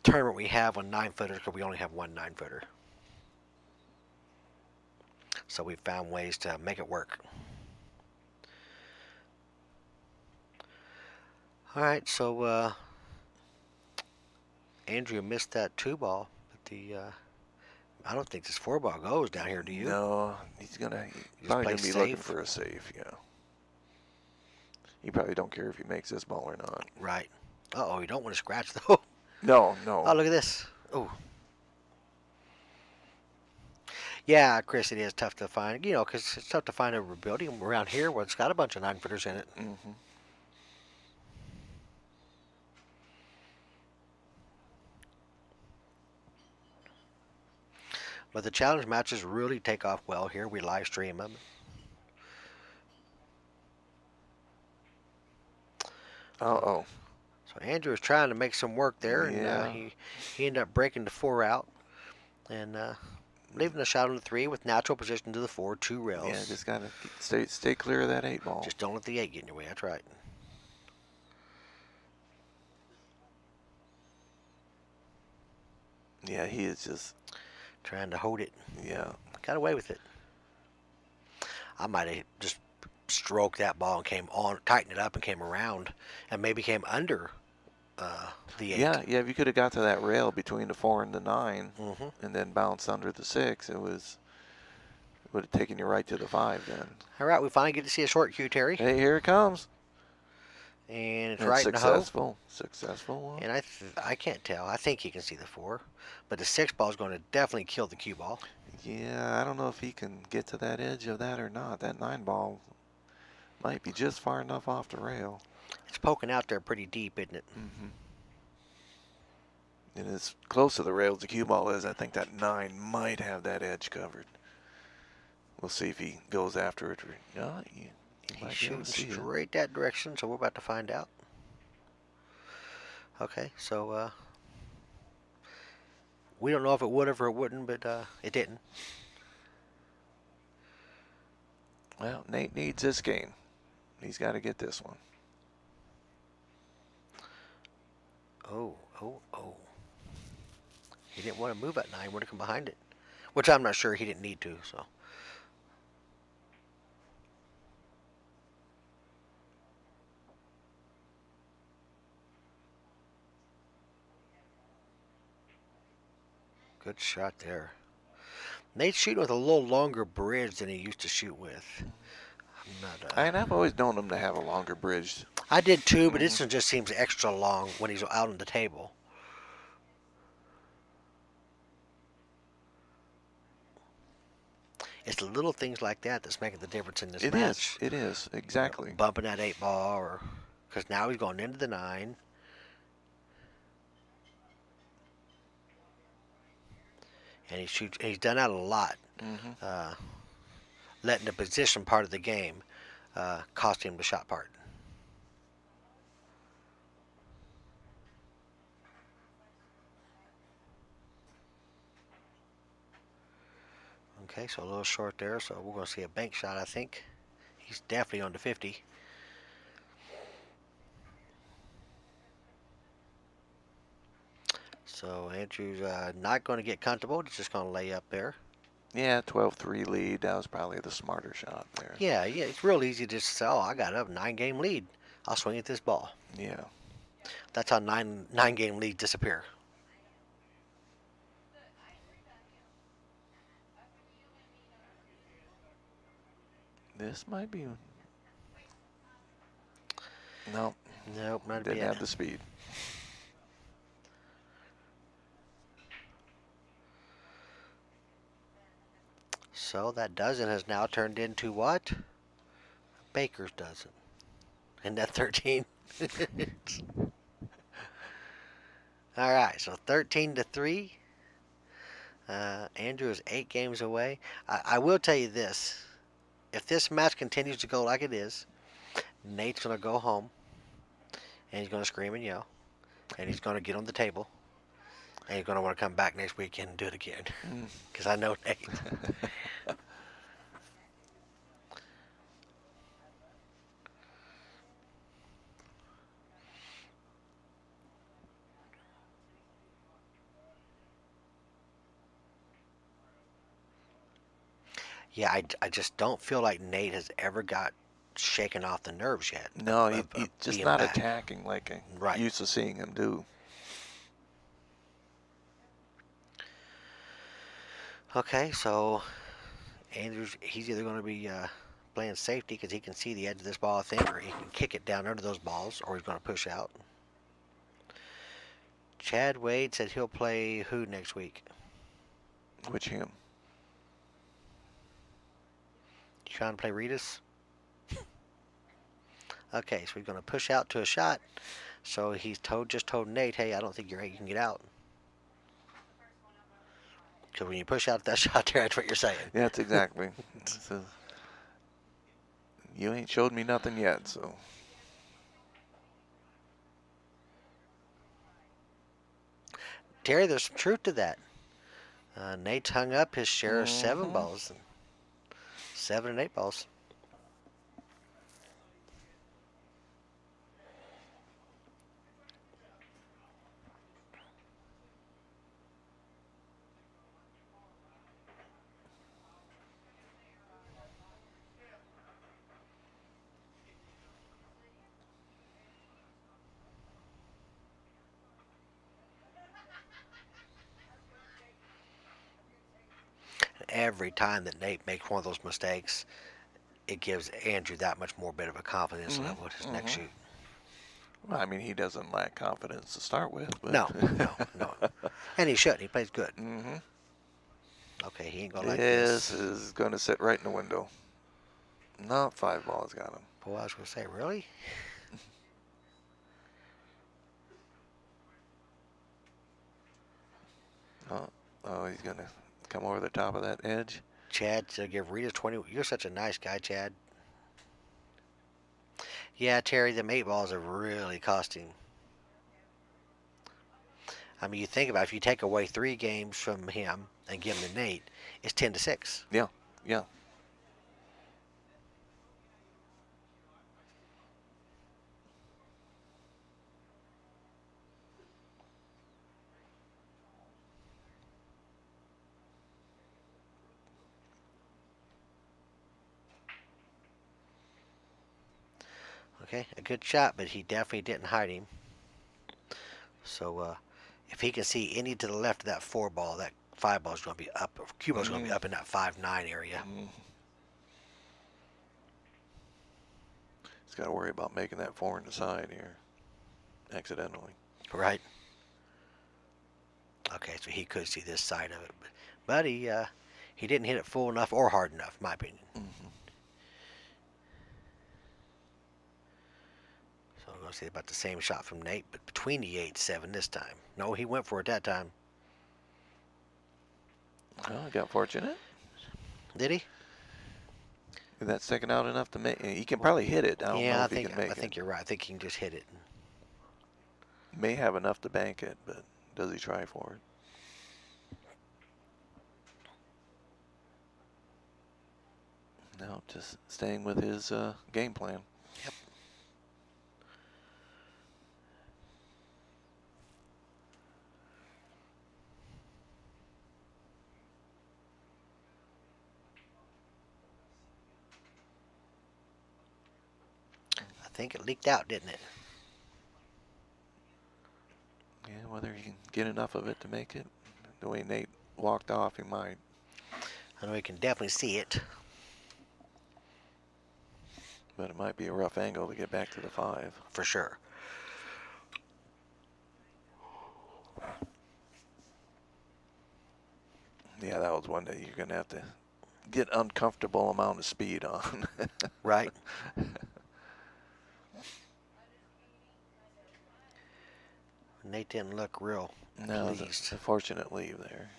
tournament we have on 9-footers, because we only have one 9-footer. So we found ways to make it work. All right, so Andrew missed that 2-ball, but I don't think this 4-ball goes down here. Do you? No, he's probably gonna be looking for a safe. Yeah. He probably don't care if he makes this ball or not. Right. Uh-oh, you don't want to scratch though. No, no. Oh, look at this. Oh. Yeah, Chris, it is tough to find. You know, because it's tough to find a building around here where it's got a bunch of 9-footers in it. Mm-hmm. But the challenge matches really take off well here. We live stream them. Uh-oh. So Andrew is trying to make some work there, Yeah. and he ended up breaking the 4 out and leaving a shot on the 3 with natural position to the 4, 2 rails. Yeah, just gotta stay clear of that 8-ball. Just don't let the 8 get in your way. That's right. Yeah, he is just trying to hold it. Yeah. Got away with it. I might have just stroked that ball and came on, tightened it up and came around, and maybe came under the 8. Yeah. If you could have got to that rail between the 4 and the 9, Mm-hmm. and then bounced under the 6, it would have taken you right to the 5 then. All right, we finally get to see a short cue, Terry. Hey, here it comes. And it's right in the hole. Successful one. And I can't tell. I think he can see the 4, but the 6 ball is going to definitely kill the cue ball. Yeah, I don't know if he can get to that edge of that or not. That 9 ball might be just far enough off the rail. It's poking out there pretty deep, isn't it? Mm-hmm. And as close to the rail as the cue ball is, I think that 9 might have that edge covered. We'll see if he goes after it or not. He's shooting straight that direction, so we're about to find out. Okay, so we don't know if it would have or it wouldn't, but it didn't. Well, Nate needs this game. He's got to get this one. Oh. He didn't want to move that 9. He wanted to come behind it, which I'm not sure he didn't need to, so. Good shot there. Nate's shooting with a little longer bridge than he used to shoot with. And I've always known him to have a longer bridge. I did too, but this one just seems extra long when he's out on the table. It's the little things like that that's making the difference in this match. It is, exactly. You know, bumping that 8 ball, or because now he's going into the 9. And he's done that a lot. Mm-hmm. Letting the position part of the game cost him the shot part. Okay, so a little short there, so we're going to see a bank shot, I think. He's definitely on the 50. So Andrew's not going to get comfortable. He's just going to lay up there. Yeah, 12-3 lead. That was probably the smarter shot there. Yeah, it's real easy to say, oh, I got a 9-game lead. I'll swing at this ball. Yeah. That's how 9-game leads disappear. This might be. Nope. Nope, not Didn't yet. have the speed. So that dozen has now turned into what? Baker's dozen. And that 13. All right, so 13-3. Andrew is 8 games away. I will tell you this. If this match continues to go like it is, Nate's going to go home, and he's going to scream and yell, and he's going to get on the table, and he's going to want to come back next weekend and do it again. Because I know Nate. Yeah, I just don't feel like Nate has ever got shaken off the nerves yet. No, he's just being not back. attacking like I Right. used to seeing him do. Okay, so he's either going to be playing safety because he can see the edge of this ball, I think, or he can kick it down under those balls, or he's going to push out. Chad Wade said he'll play who next week? Which him? You trying to play Reedus? Okay, so he's going to push out to a shot. So he's just told Nate, hey, I don't think you can get out. Because when you push out that shot there, that's what you're saying. Yeah, that's exactly. You ain't showed me nothing yet, so. Terry, there's some truth to that. Nate's hung up his share of 7 balls. 7 and 8 balls. Every time that Nate makes one of those mistakes, it gives Andrew that much more bit of a confidence level with his next shoot. Well, I mean, he doesn't lack confidence to start with. But. No. And he should. He plays good. Mm-hmm. Okay, he ain't going to like this. This is going to sit right in the window. No, 5 balls got him. Boy, I was going to say, really? Oh, he's going to come over the top of that edge. Chad, to give Rita 20. You're such a nice guy, Chad. Yeah, Terry, them 8 balls are really costing. I mean, you think about it, if you take away 3 games from him and give him to Nate, it's 10-6. Yeah. Okay, a good shot, but he definitely didn't hide him. So, if he can see any to the left of that 4 ball, that 5 ball is going to be up. Q ball is going to be up in that 5-9 area. He's got to worry about making that 4 in the side here, accidentally. Right. Okay, so he could see this side of it, but he didn't hit it full enough or hard enough, in my opinion. So I'm going to say about the same shot from Nate, but between the 8-7 this time. No, he went for it that time. Well, he got fortunate. Did he? Is that sticking out enough to make? He can probably hit it. I don't know if he can make it. I think you're right. I think he can just hit it. May have enough to bank it, but does he try for it? No, just staying with his game plan. Yep. I think it leaked out, didn't it? Yeah, whether he can get enough of it to make it. The way Nate walked off, he might. I know he can definitely see it. But it might be a rough angle to get back to the 5. For sure. Yeah, that was one that you're going to have to get uncomfortable amount of speed on. Right. Nate didn't look real No, pleased. it's a fortunate leave there.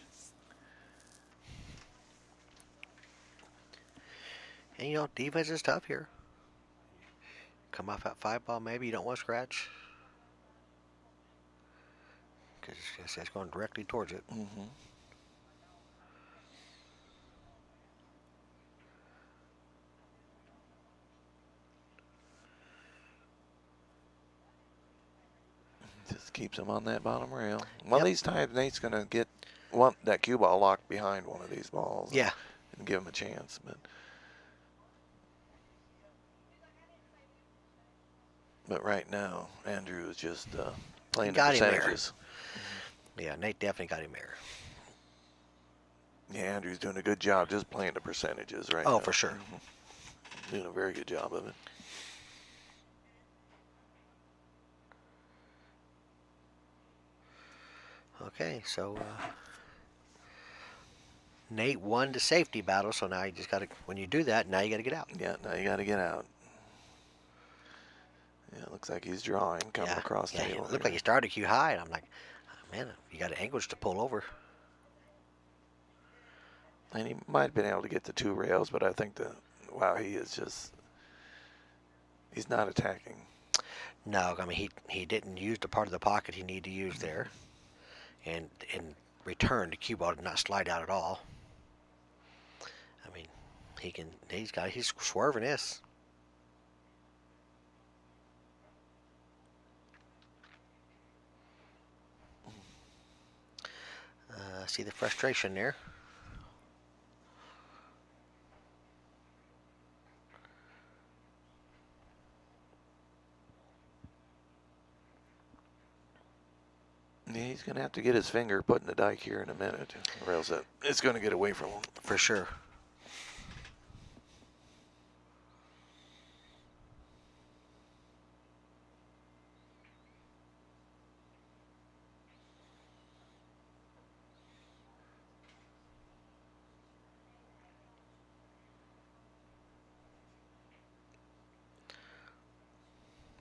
And, you know, defense is tough here. Come off that 5 ball, maybe you don't want to scratch. Because it's going directly towards it. Mm-hmm. Just keeps him on that bottom rail. One of these times, Nate's going to want that cue ball locked behind one of these balls. Yeah. And give him a chance. But right now, Andrew is just playing the Got him there. percentages. Yeah, Nate definitely got him there. Yeah, Andrew's doing a good job just playing the percentages right now. Oh, for sure. Doing a very good job of it. Okay, so Nate won the safety battle, so now you just got to, when you do that, now you got to get out. Yeah, now you got to get out. Yeah, it looks like he's drawing, coming across the Yeah, table. it looked like he started cue high, and I'm like, oh, man, you got anglers to pull over. And he might have been able to get the 2 rails, but I think he is just, he's not attacking. No, I mean, he didn't use the part of the pocket he needed to use there. And in return, the cue ball did not slide out at all. I mean, he's swerving this. See the frustration there. Yeah, he's going to have to get his finger put in the dike here in a minute, or else it's going to get away from him. For sure.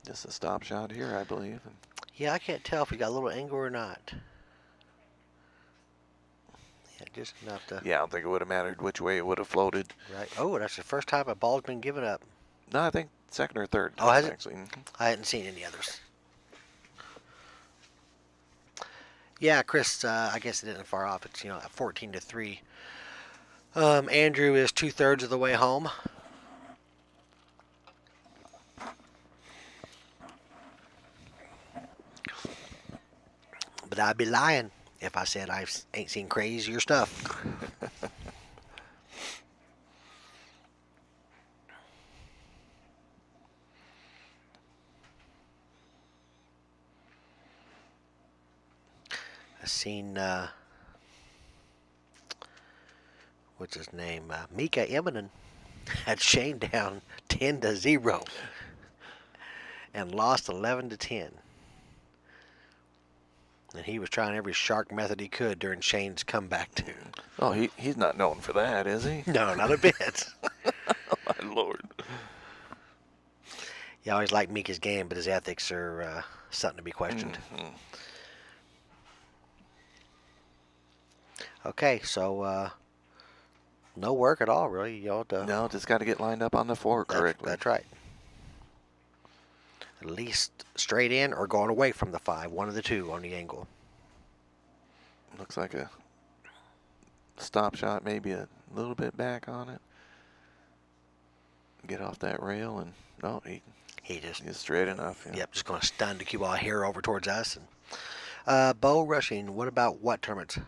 Just a stop shot here, I believe. Yeah, I can't tell if he got a little angle or not. Yeah, just enough to... Yeah, I don't think it would have mattered which way it would have floated. Right. Oh, that's the first time a ball's been given up. No, I think second or third time, Oh, has it? actually. I hadn't seen any others. Yeah, Chris, I guess it isn't far off. It's, 14-3. Andrew is 2/3 of the way home. But I'd be lying if I said I ain't seen crazier stuff. I've seen, what's his name? Mcgaha had Shane down 10-0 and lost 11-10. And he was trying every shark method he could during Shane's comeback too. Oh, he's not known for that, is he? No, not a bit. My Lord. You always like Mika's game, but his ethics are something to be questioned. Mm-hmm. Okay, so no work at all, really. No, just got to get lined up on the 4 correctly. That's right. At least straight in or going away from the 5, one of the two on the angle. Looks like a stop shot, maybe a little bit back on it. Get off that rail, and no, he's straight enough. Yeah. Yep, just going to stun the cue ball here over towards us. And bow rushing. What about what tournaments?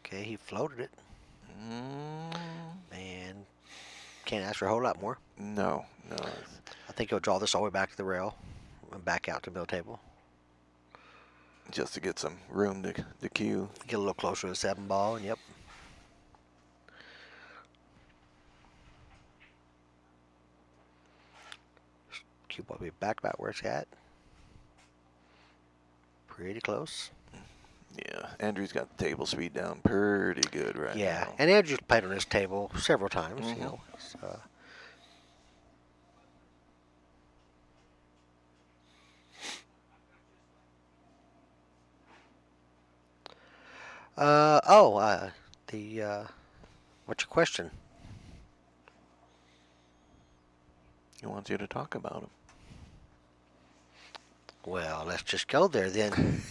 Okay, he floated it. And can't ask for a whole lot more. No. I think he'll draw this all the way back to the rail and back out to the middle table. Just to get some room to cue. Get a little closer to the 7 ball, and yep. Cue ball will be back about where it's at. Pretty close. Yeah, Andrew's got the table speed down pretty good right now. Yeah, and Andrew's played on this table several times, Uh, oh, uh, the, what's your question? He wants you to talk about him. Well, let's just go there then.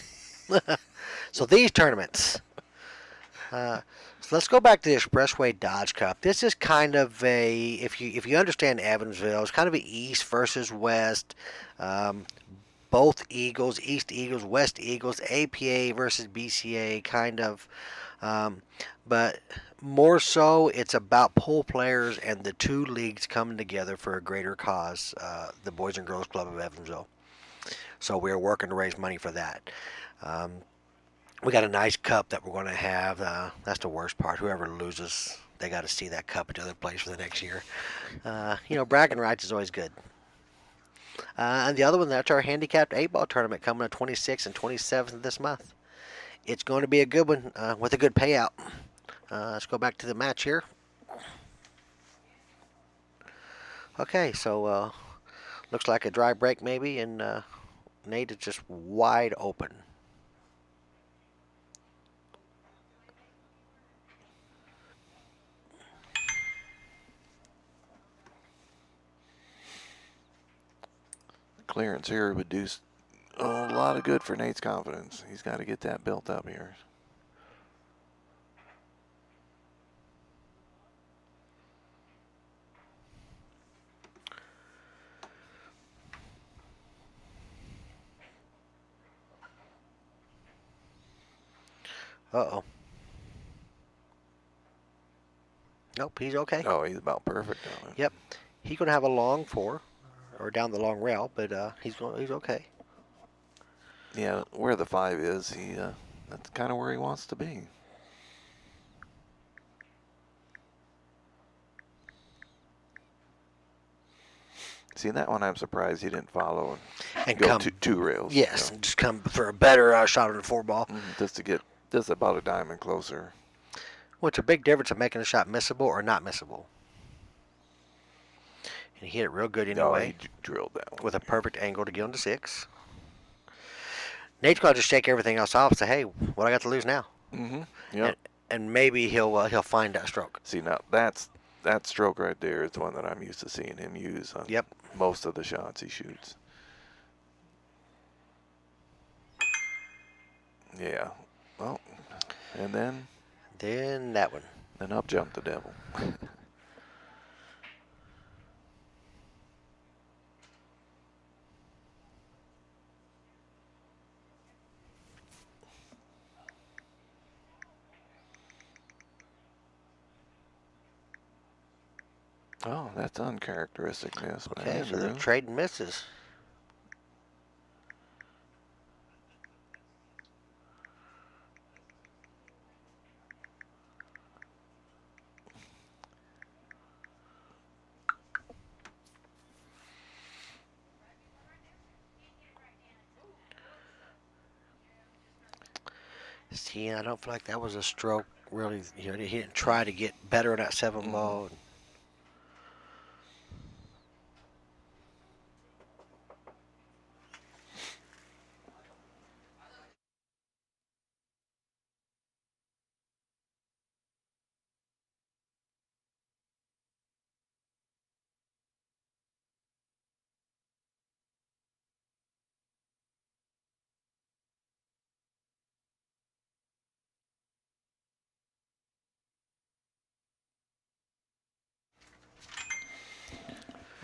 So these tournaments. So let's go back to the Expressway Dodge Cup. This is kind of a, if you understand Evansville, it's kind of an East versus West. Um, both Eagles, East Eagles, West Eagles, APA versus BCA, kind of. Um, but more so, it's about pool players and the two leagues coming together for a greater cause, the Boys and Girls Club of Evansville. So we're working to raise money for that. Um, we got a nice cup that we're going to have. That's the worst part. Whoever loses, they got to see that cup at the other place for the next year. Bragging rights is always good. And the other one, that's our handicapped 8-ball tournament coming on 26th and 27th of this month. It's going to be a good one with a good payout. Let's go back to the match here. Okay, so looks like a dry break maybe, and Nate is just wide open. Clearance here would do a lot of good for Nate's confidence. He's got to get that built up here. Uh-oh. Nope, he's okay. Oh, he's about perfect on it. Yep. He's going to have a long 4, or down the long rail, but he's okay. Yeah, where the 5 is, that's kind of where he wants to be. See, that one I'm surprised he didn't follow and go come two rails. Yes, just come for a better shot on the 4-ball. Just to get just about a diamond closer. Well, it's a big difference of making a shot missable or not missable. And he hit it real good anyway. Oh, he drilled that one. With a perfect angle to get on to 6. Nate's going to just shake everything else off and say, hey, what I got to lose now? Mm-hmm. Yep. And maybe he'll find that stroke. See, now that stroke right there is the one that I'm used to seeing him use on most of the shots he shoots. Yeah. Well, and then that one. Then up jumped the devil. Oh, that's uncharacteristic miss. Okay, so they're trading misses. See, I don't feel like that was a stroke. Really, he didn't try to get better at that 7-ball.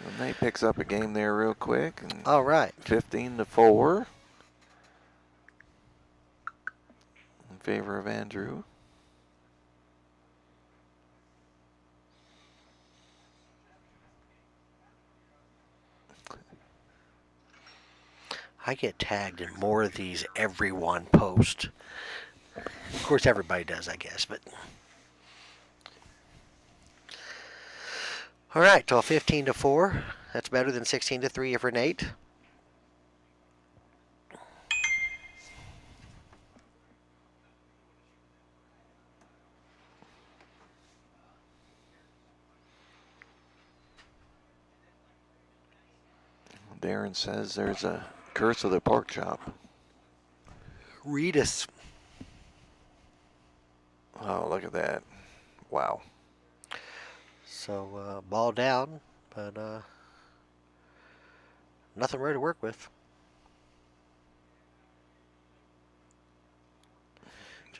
And Nate picks up a game there real quick. And all right. 15-4 in favor of Andrew. I get tagged in more of these every one post. Of course, everybody does, I guess, but. All right, so 15-4. That's better than 16-3 for Nate. Darren says there's a curse of the pork chop. Read us. Oh, look at that. Wow. So ball down, but nothing really to work with.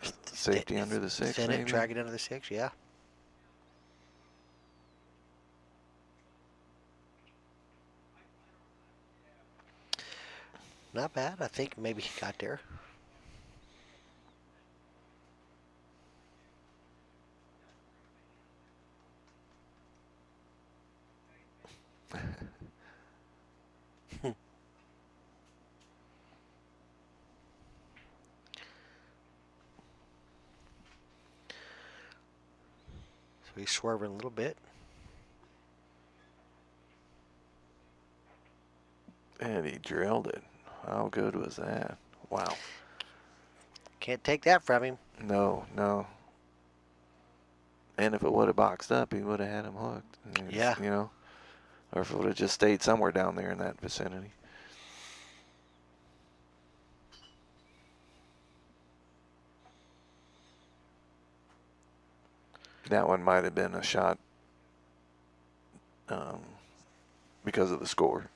Just Safety under the 6, thin it, maybe? drag it into the 6, yeah. Not bad. I think maybe he got there. So he's swerving a little bit. And he drilled it. How good was that? Wow. Can't take that from him. No, no. And if it would have boxed up, he would have had him hooked. Yeah. You know, or if it would have just stayed somewhere down there in that vicinity. That one might have been a shot because of the score.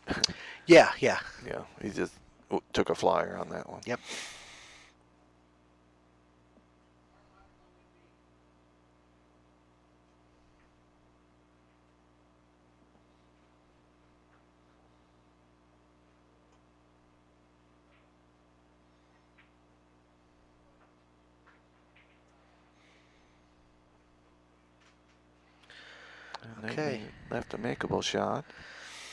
Yeah, yeah. Yeah, he just took a flyer on that one. Yep. And Okay. they left a makeable shot.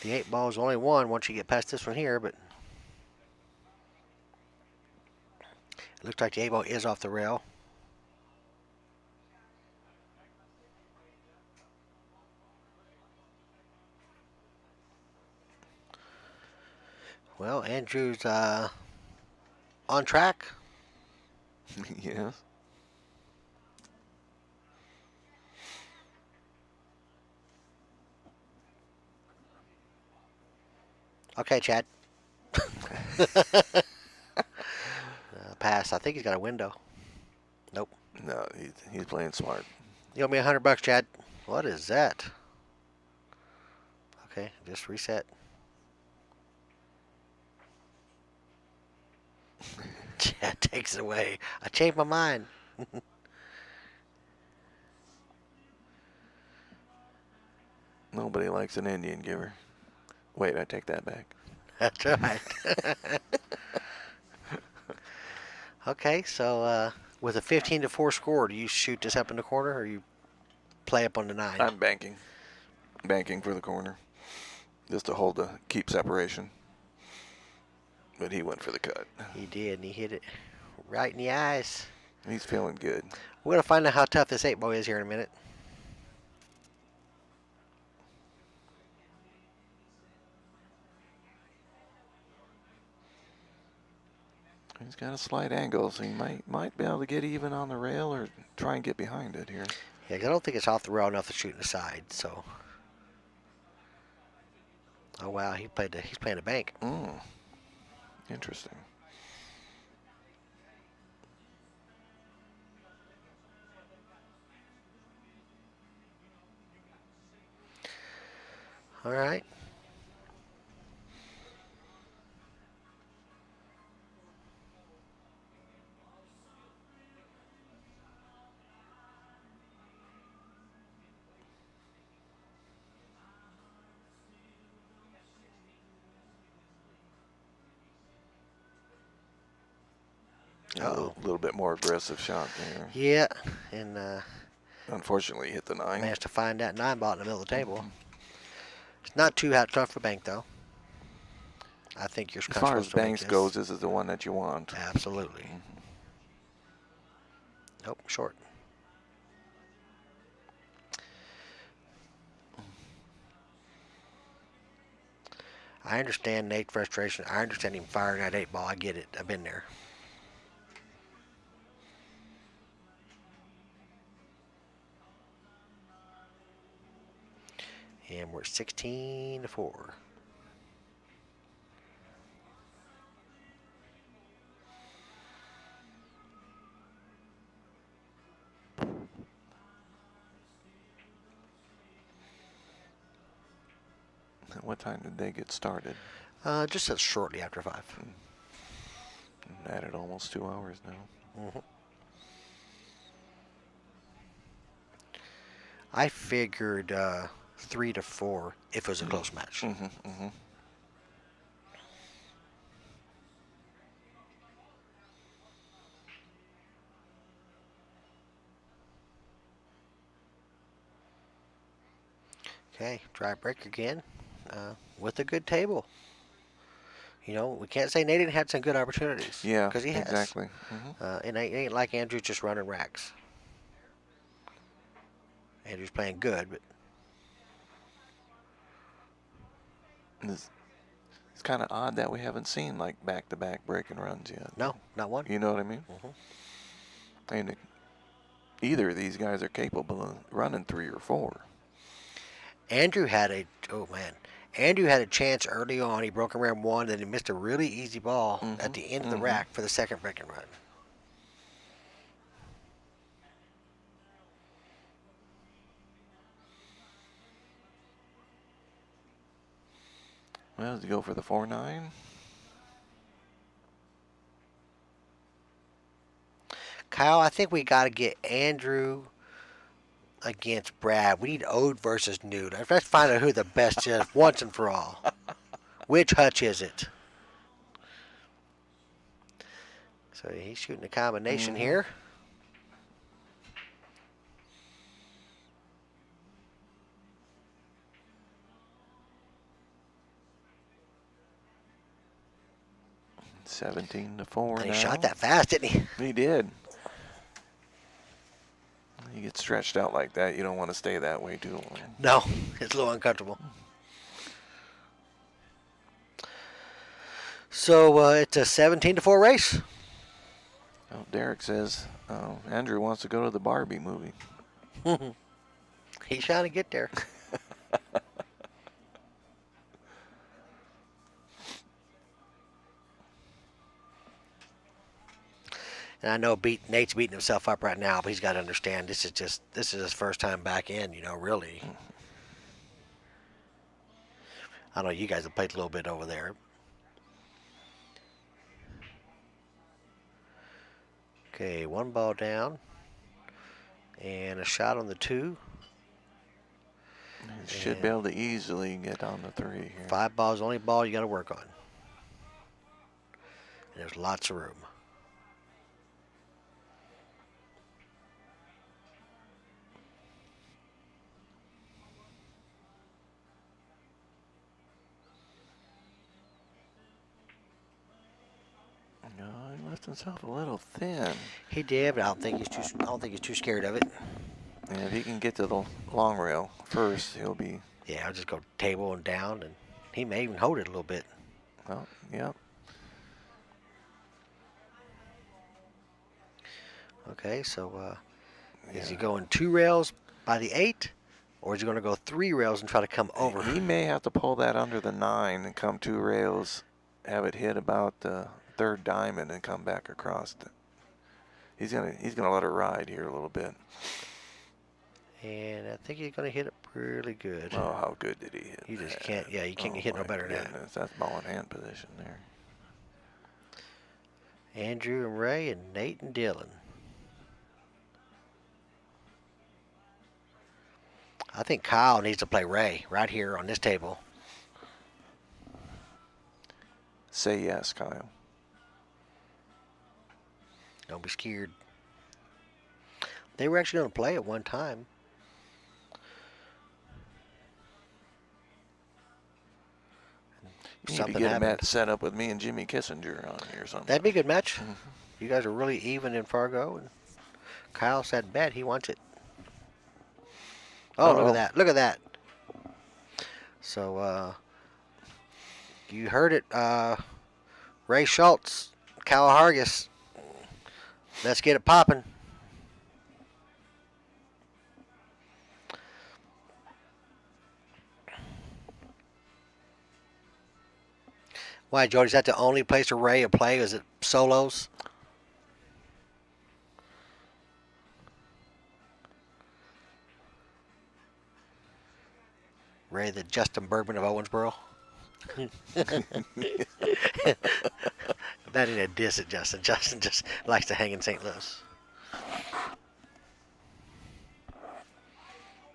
The 8 ball is only one once you get past this one here, but it looks like the 8 ball is off the rail. Well, Andrew's on track. Yes. Okay, Chad. Pass. I think he's got a window. Nope. No, he's playing smart. You owe me $100, Chad. What is that? Okay, just reset. Chad takes it away. I changed my mind. Nobody likes an Indian giver. Wait, I take that back. That's right. Okay, so with a 15-4 score, do you shoot this up in the corner or you play up on the 9? I'm banking. Banking for the corner. Just to keep separation. But he went for the cut. He did, and he hit it right in the eyes. He's feeling good. We're going to find out how tough this 8 ball is here in a minute. He's got a slight angle, so he might be able to get even on the rail or try and get behind it here. Yeah, 'cause I don't think it's off the rail enough to shoot in the side, so. Oh, wow, he's playing a bank. Interesting. All right. A little bit more aggressive shot there. Yeah, and Unfortunately, he hit the 9. managed to find that 9 ball in the middle of the table. It's not too hot tough for bank, though. I think you're As far as banks goes, this is the one that you want. Absolutely. Nope, short. I understand Nate's frustration. I understand him firing that 8 ball. I get it. I've been there. And we're 16-4. What time did they get started? Just shortly after 5. Added almost 2 hours now. Mm-hmm. I figured 3 to 4 if it was a close match. Mm-hmm, mm-hmm. Okay, dry break again with a good table. You know, we can't say Nathan had some good opportunities. Yeah, because he has. exactly. Mm-hmm. And it ain't like Andrew just running racks. Andrew's playing good, but It's kind of odd that we haven't seen like back-to-back breaking runs yet. no, not one. You know what I mean? Mm-hmm. And either of these guys are capable of running 3 or 4. Andrew had a chance early on. He broke around 1, and he missed a really easy ball at the end of the rack for the second breaking run. Well, does he go for the 4-9? Kyle, I think we got to get Andrew against Brad. We need Ode versus Nude. Let's find out who the best is once and for all. Which Hutch is it? So he's shooting a combination here. $17-4 And now. he shot that fast, didn't he? He did. You get stretched out like that, you don't want to stay that way too long. No, it's a little uncomfortable. So it's a 17-4 race. Oh, Derek says Andrew wants to go to the Barbie movie. He's trying to get there. And I know Nate's beating himself up right now, but he's got to understand this is his first time back in, really. I know you guys have played a little bit over there. Okay, 1 ball down. And a shot on the 2. He should be able to easily get on the 3 here. 5 balls, the only ball you got to work on. And there's lots of room. No, he left himself a little thin. He did, but I don't think he's too scared of it. And if he can get to the long rail first, he'll be. Yeah, I'll just go table and down, and he may even hold it a little bit. Oh, yeah. Okay, so is he going 2 rails by the 8, or is he going to go 3 rails and try to come over? He may have to pull that under the 9 and come 2 rails, have it hit about the 3rd diamond, and come back across. He's gonna let it ride here a little bit. And I think he's going to hit it really good. Oh, how good did he hit? You just can't. Yeah, you can't hit no better than that. That's ball in hand position there. Andrew and Ray and Nate and Dylan. I think Kyle needs to play Ray right here on this table. Say yes, Kyle. Don't be scared. They were actually going to play at one time. You need to get a match set up with me and Jimmy Kissinger on here or something. That'd be a good match. You guys are really even in Fargo. And Kyle said bet he wants it. Oh, look at that. Look at that. So, you heard it. Ray Schultz, Kyle Hargis. Let's get it popping. Why, Jody, is that the only place where Ray will play? Is it solos? Ray, the Justin Bergman of Owensboro. That ain't a diss at Justin. Justin just likes to hang in St. Louis.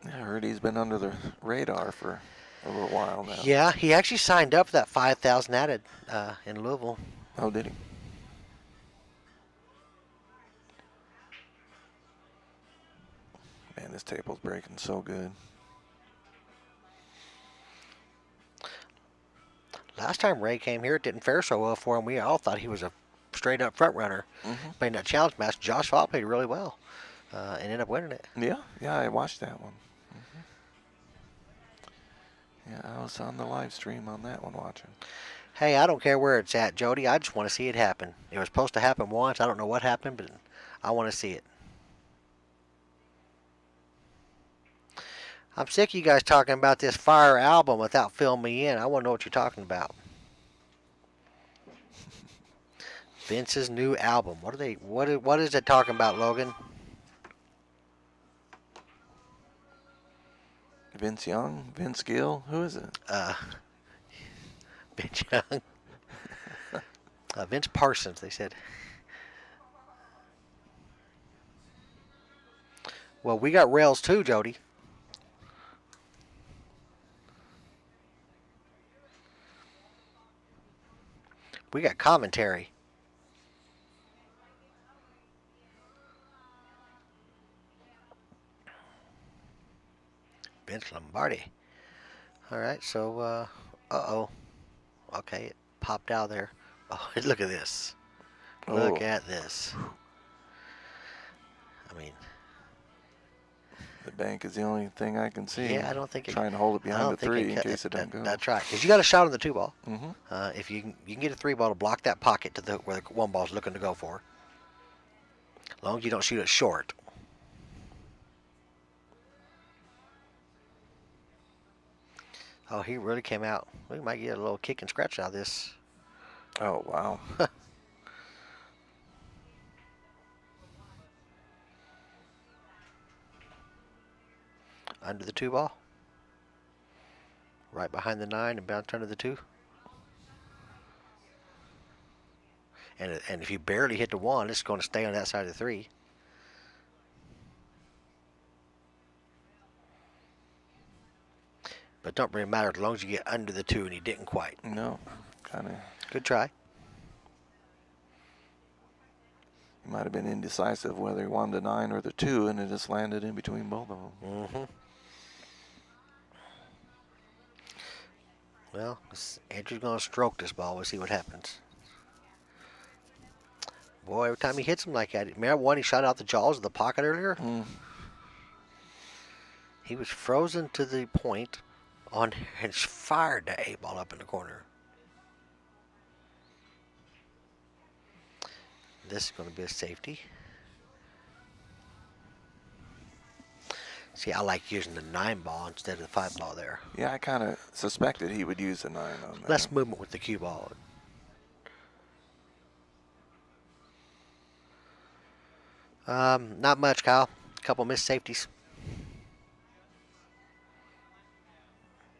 I heard he's been under the radar for a little while now. Yeah, he actually signed up for that 5,000 added in Louisville. Oh, did he? Man, this table's breaking so good. Last time Ray came here, it didn't fare so well for him. We all thought he was a straight up front runner. Mm-hmm. Playing that challenge match, Josh Falk played really well and ended up winning it. Yeah, I watched that one. Mm-hmm. Yeah, I was on the live stream on that one watching. Hey, I don't care where it's at, Jody. I just want to see it happen. It was supposed to happen once. I don't know what happened, but I want to see it. I'm sick of you guys talking about this Fire album without filling me in. I want to know what you're talking about. Vince's new album. What is it talking about, Logan? Vince Young? Vince Gill? Who is it? Vince Young. Vince Parsons, they said. Well, we got rails too, Jody. We got commentary. Vince Lombardi. All right, so, uh-oh. Okay, it popped out there. Oh, look at this. Look at this. I mean, the bank is the only thing I can see. Yeah, I don't think trying to hold it behind the three in case it doesn't go. That's right, because you got a shot on the 2 ball. Mm-hmm. If you can get a 3 ball to block that pocket to where the 1 ball's looking to go for. As long as you don't shoot it short. Oh, he really came out. We might get a little kick and scratch out of this. Oh, wow. Under the 2 ball. Right behind the 9 and bounce under the 2. And if you barely hit the 1, it's going to stay on that side of the 3. But don't really matter as long as you get under the 2, and he didn't quite. No, kind of. Good try. He might have been indecisive whether he wanted the 9 or the 2, and it just landed in between both of them. Mm-hmm. Well, Andrew's going to stroke this ball. We'll see what happens. Boy, every time he hits him like that. Remember when he shot out the jaws of the pocket earlier? Mm. He was frozen to the point on and fired that 8 ball up in the corner. This is going to be a safety. See, I like using the 9 ball instead of the 5 ball there. Yeah, I kind of suspected he would use the 9 on that. Less movement with the cue ball. Not much, Kyle. A couple missed safeties.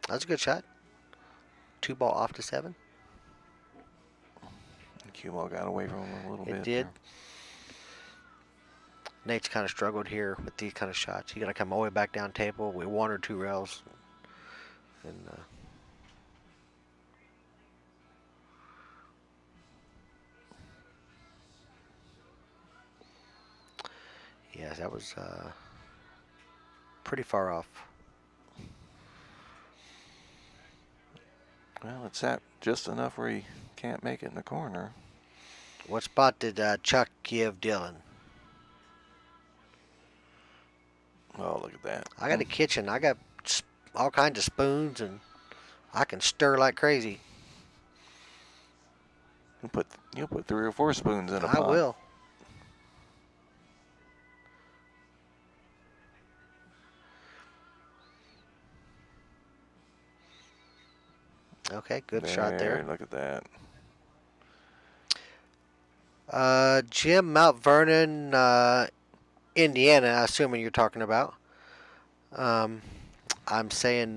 That's a good shot. 2 ball off to 7. The cue ball got away from him a little bit. It did. There. Nate's kind of struggled here with these kind of shots. You got to come all the way back down table with 1 or 2 rails. And yes, that was pretty far off. Well, it's at just enough where he can't make it in the corner. What spot did Chuck give Dylan? Oh, look at that. I got a kitchen. I got all kinds of spoons, and I can stir like crazy. You'll put 3 or 4 spoons in a pot. I will. Okay, good shot there. Look at that. Jim, Mount Vernon, Indiana, assuming you're talking about. I'm saying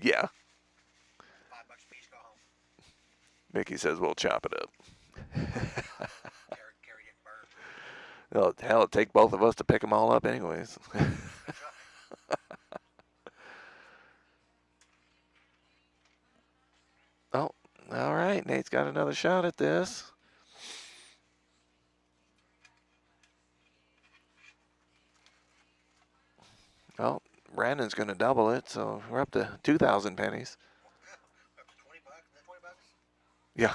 Yeah. $5 a piece, go home. Mickey says we'll chop it up. Carry it bird. Well, hell, it'd take both of us to pick them all up anyways. Oh, all right. Nate's got another shot at this. Oh, Brandon's going to double it, so we're up to 2,000 pennies. $20? Is that $20? Yeah.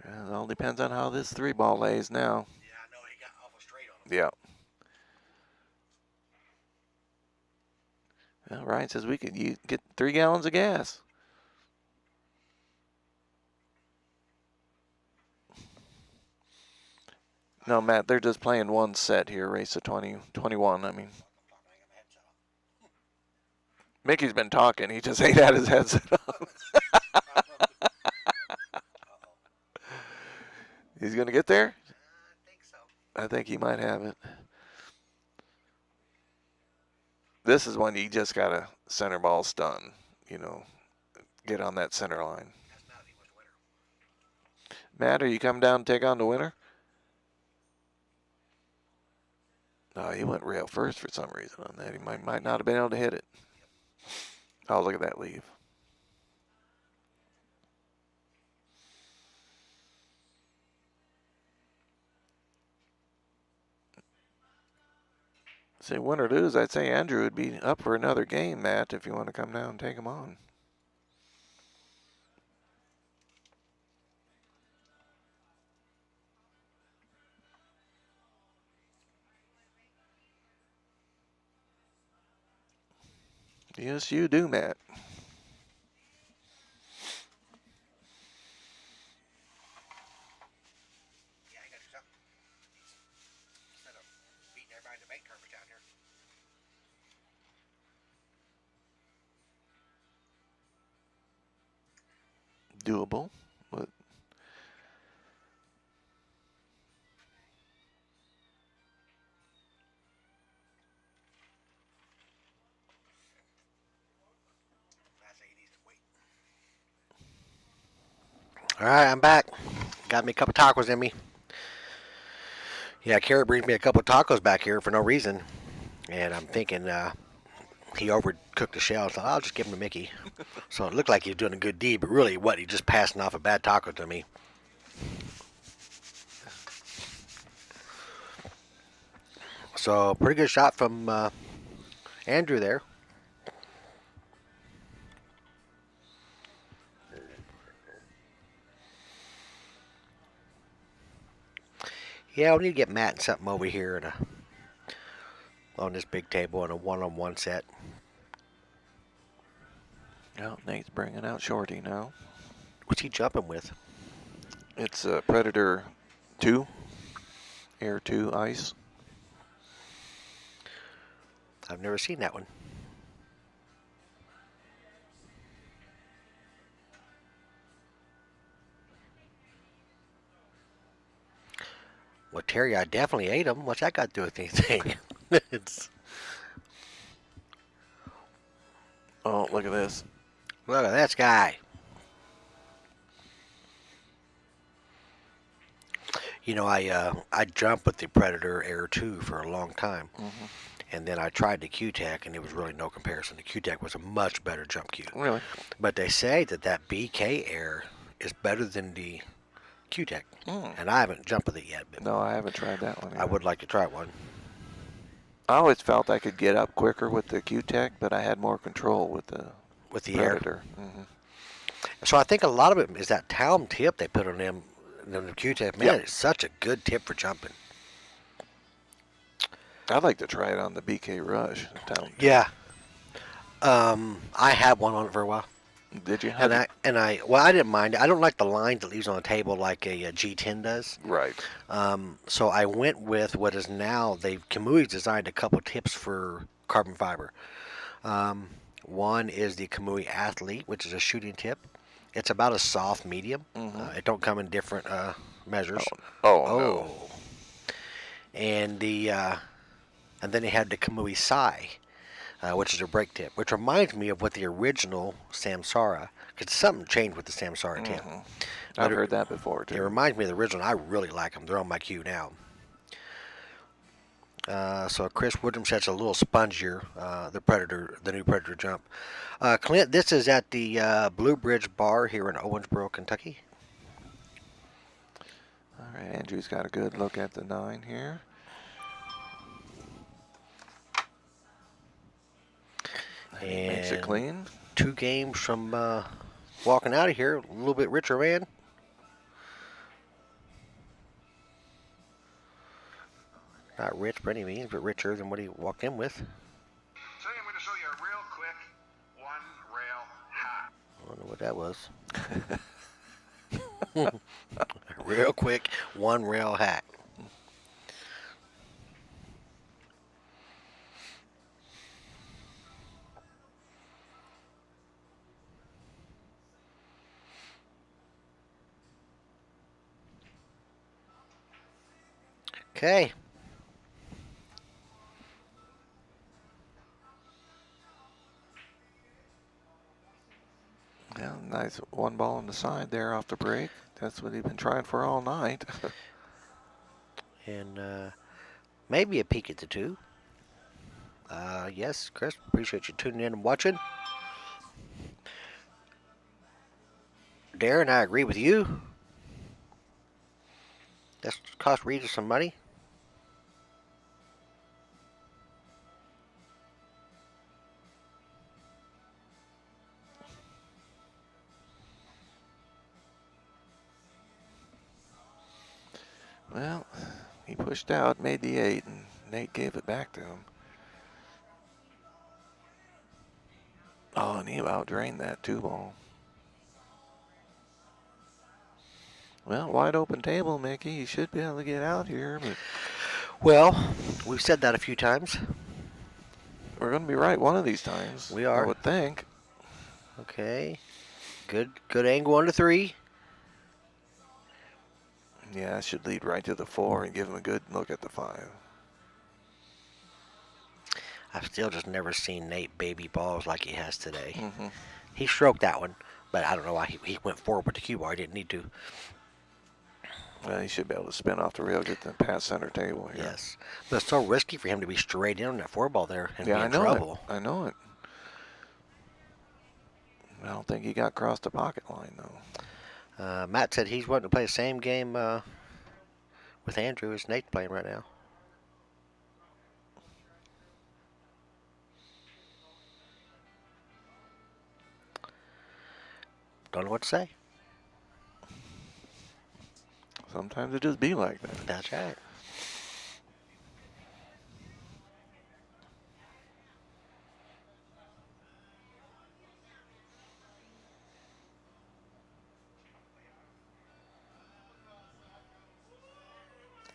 It all depends on how this 3-ball lays now. Yeah, I know he got awful straight on him. Yeah. Well, Ryan says we could get 3 gallons of gas. No, Matt, they're just playing one set here, race of 21. I mean, Mickey's been talking. He just ain't had his headset on. He's going to get there? I think so. I think he might have it. This is when you just got to center ball stun, you know, get on that center line. That's not if he was the winner. Matt, are you coming down to take on the winner? No, he went rail first for some reason on that. He might not have been able to hit it. Oh, look at that leave. Say win or lose, I'd say Andrew would be up for another game, Matt, if you want to come down and take him on. Yes, you do, Matt. Yeah, he got to do something. Instead of beating everybody in the bank tournament down here. Doable, but I say he needs to wait. All right, I'm back. Got me a couple tacos in me. Yeah, Carrot brings me a couple tacos back here for no reason. And I'm thinking he overcooked the shell, so I'll just give him to Mickey. So it looked like he was doing a good deed, but really, what? He just passing off a bad taco to me. So pretty good shot from Andrew there. Yeah, we need to get Matt something over here on this big table in a one-on-one set. well, Nate's bringing out Shorty now. What's he jumping with? It's Predator 2, Air 2 Ice. I've never seen that one. Well, Terry, I definitely ate them. What's that got to do with anything? Oh, look at this. Look at this guy. You know, I jumped with the Predator Air 2 for a long time. Mm-hmm. And then I tried the Q-Tech, and it was really no comparison. The Q-Tech was a much better jump cue. Really? But they say that BK Air is better than the Q-Tech. Mm. And I haven't jumped with it yet. But No, I haven't tried that one. I would like to try one. I always felt I could get up quicker with the Q-Tech, but I had more control with the Air. Predator. Mm-hmm. So I think a lot of it is that talon tip they put on them, the Q-Tech. Man, it's such a good tip for jumping. I'd like to try it on the BK Rush. Yeah. I had one on it for a while. Did you? And I I didn't mind it. I don't like the lines that leaves on the table like a G10 does. Right. So I went with what is now Kamui's designed a couple tips for carbon fiber. One is the Kamui Athlete, which is a shooting tip. It's about a soft medium. It don't come in different measures. Oh, no. And then they had the Kamui Sai, which is a break tip, which reminds me of what the original Samsara, because something changed with the Samsara tip. I've heard that before too. It reminds me of the original. I really like them. They're on my queue now. So Chris Woodrum says a little spongier, the new Predator jump. Clint, this is at the Blue Bridge Bar here in Owensboro, Kentucky. All right, Andrew's got a good look at the 9 here. And he makes it clean. 2 games from walking out of here, a little bit richer man. Not rich by any means, but richer than what he walked in with. So I'm going to show you a real quick one-rail hack. I don't know what that was. Real quick, one-rail hack. Okay. Yeah, nice 1 ball on the side there off the break. That's what he's been trying for all night. And maybe a peek at the 2. Yes, Chris, appreciate you tuning in and watching. Darren, I agree with you. That's cost Regis some money. Well, he pushed out, made the 8, and Nate gave it back to him. Oh, and he out-drained that 2 ball. Well, wide open table, Mickey. You should be able to get out here, but Well, we've said that a few times. we're going to be right one of these times. We are. I would think. Okay. Good angle on the 3. Yeah, it should lead right to the 4 and give him a good look at the 5. I've still just never seen Nate baby balls like he has today. Mm-hmm. He stroked that one, but I don't know why he went forward with the cue ball. He didn't need to. Well, he should be able to spin off the rail, get the past center table here. Yes. But it's so risky for him to be straight in on that 4 ball there and Yeah, be I in know trouble. it. I know it. I don't think he got across the pocket line, though. Matt said he's wanting to play the same game with Andrew as Nate's playing right now. Don't know what to say. Sometimes it just be like that. That's right.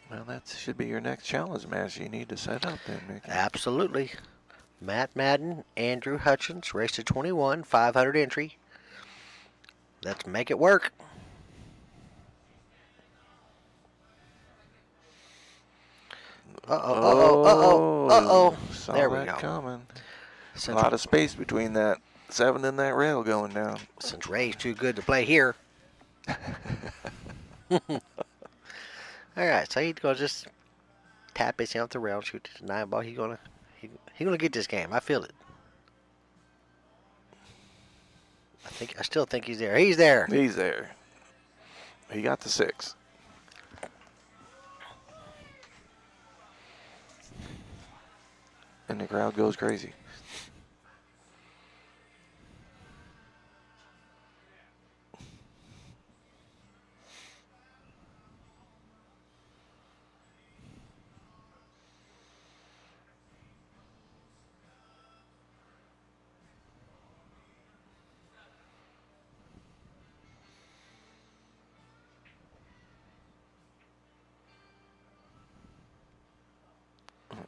Well, that should be your next challenge match you need to set up then, Mickey. Absolutely. Matt Madden, Andrew Hutchins, race to 21, 500 entry. Let's make it work. Uh-oh. Saw There we that go. coming. Since, A lot of space between that 7 and that rail going down. since Ray's too good to play here. All right, so he's gonna just tap his out the rail, shoot the 9 ball. He's gonna get this game. I feel it. I still think he's there. He's there. He's there. He got the 6. And the crowd goes crazy.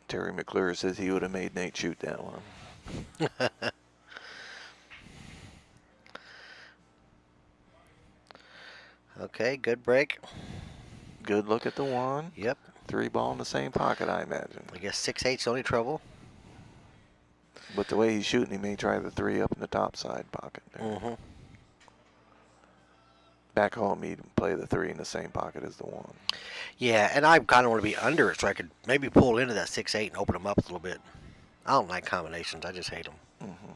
Terry McClure says he would have made Nate shoot that one. Okay, good break. Good look at the 1. Yep. 3 ball in the same pocket, I imagine. I guess 6/8's the only trouble. But the way he's shooting, he may try the 3 up in the top side pocket there. Mm-hmm. Back home, he'd play the 3 in the same pocket as the 1. Yeah, and I kind of want to be under it so I could maybe pull into that 6/8 and open them up a little bit. I don't like combinations. I just hate them. Mm-hmm.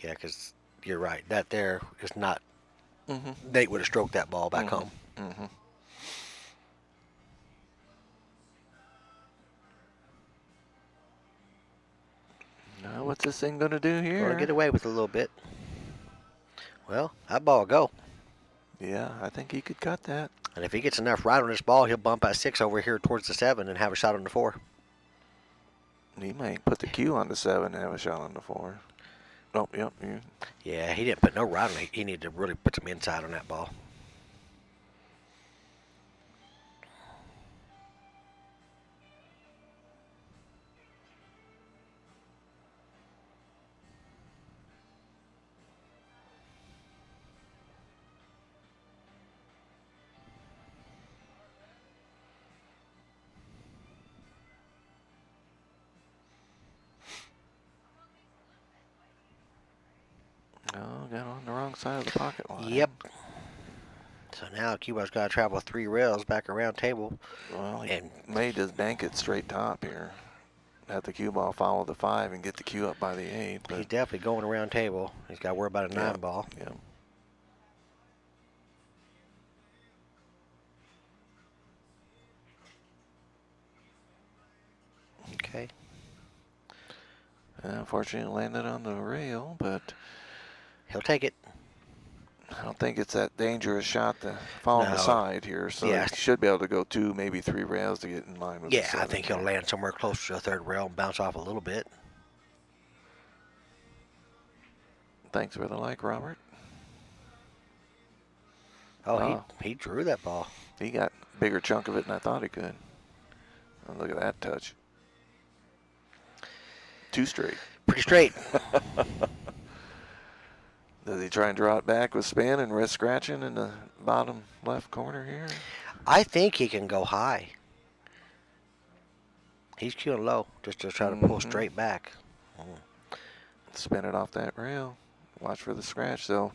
Yeah, because you're right. That there is not. Mm-hmm. Nate would have stroked that ball back home. Mm-hmm. Now, what's this thing going to do here? Going to get away with a little bit. Well, that ball will go. Yeah, I think he could cut that. And if he gets enough right on this ball, he'll bump that 6 over here towards the 7 and have a shot on the 4. He might put the Q on the 7 and have a shot on the 4. Oh, yep. Yeah, he didn't put no right on it. He needed to really put some inside on that ball. Oh, got on the wrong side of the pocket line. Yep. So now Cuba's got to travel 3 rails back around table. Well, he And may just bank it straight top here. Have the cue ball follow the 5 and get the cue up by the 8. But he's definitely going around table. He's got to worry about a 9 ball. Yeah. Okay. Unfortunately, it landed on the rail, but He'll take it. I don't think it's that dangerous shot to fall on the No. side here. So Yeah. he should be able to go 2, maybe 3 rails to get in line with the Yeah, I 7 think he'll here. land somewhere close to the 3rd rail and bounce off a little bit. Thanks for the like, Robert. Oh, Oh. he drew that ball. He got a bigger chunk of it than I thought he could. Oh, look at that touch. 2 straight. Pretty straight. Does he try and draw it back with spin and risk scratching in the bottom left corner here? I think he can go high. He's queuing low just to try to pull Mhm. straight back. Spin it off that rail. Watch for the scratch, though.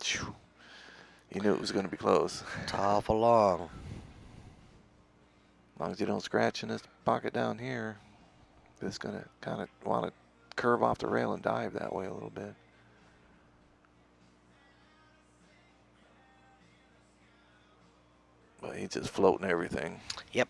Phew. You knew it was going to be close. It's awful long. As long as you don't scratch in this pocket down here, it's going to kind of want to curve off the rail and dive that way a little bit. But he's just floating everything. Yep.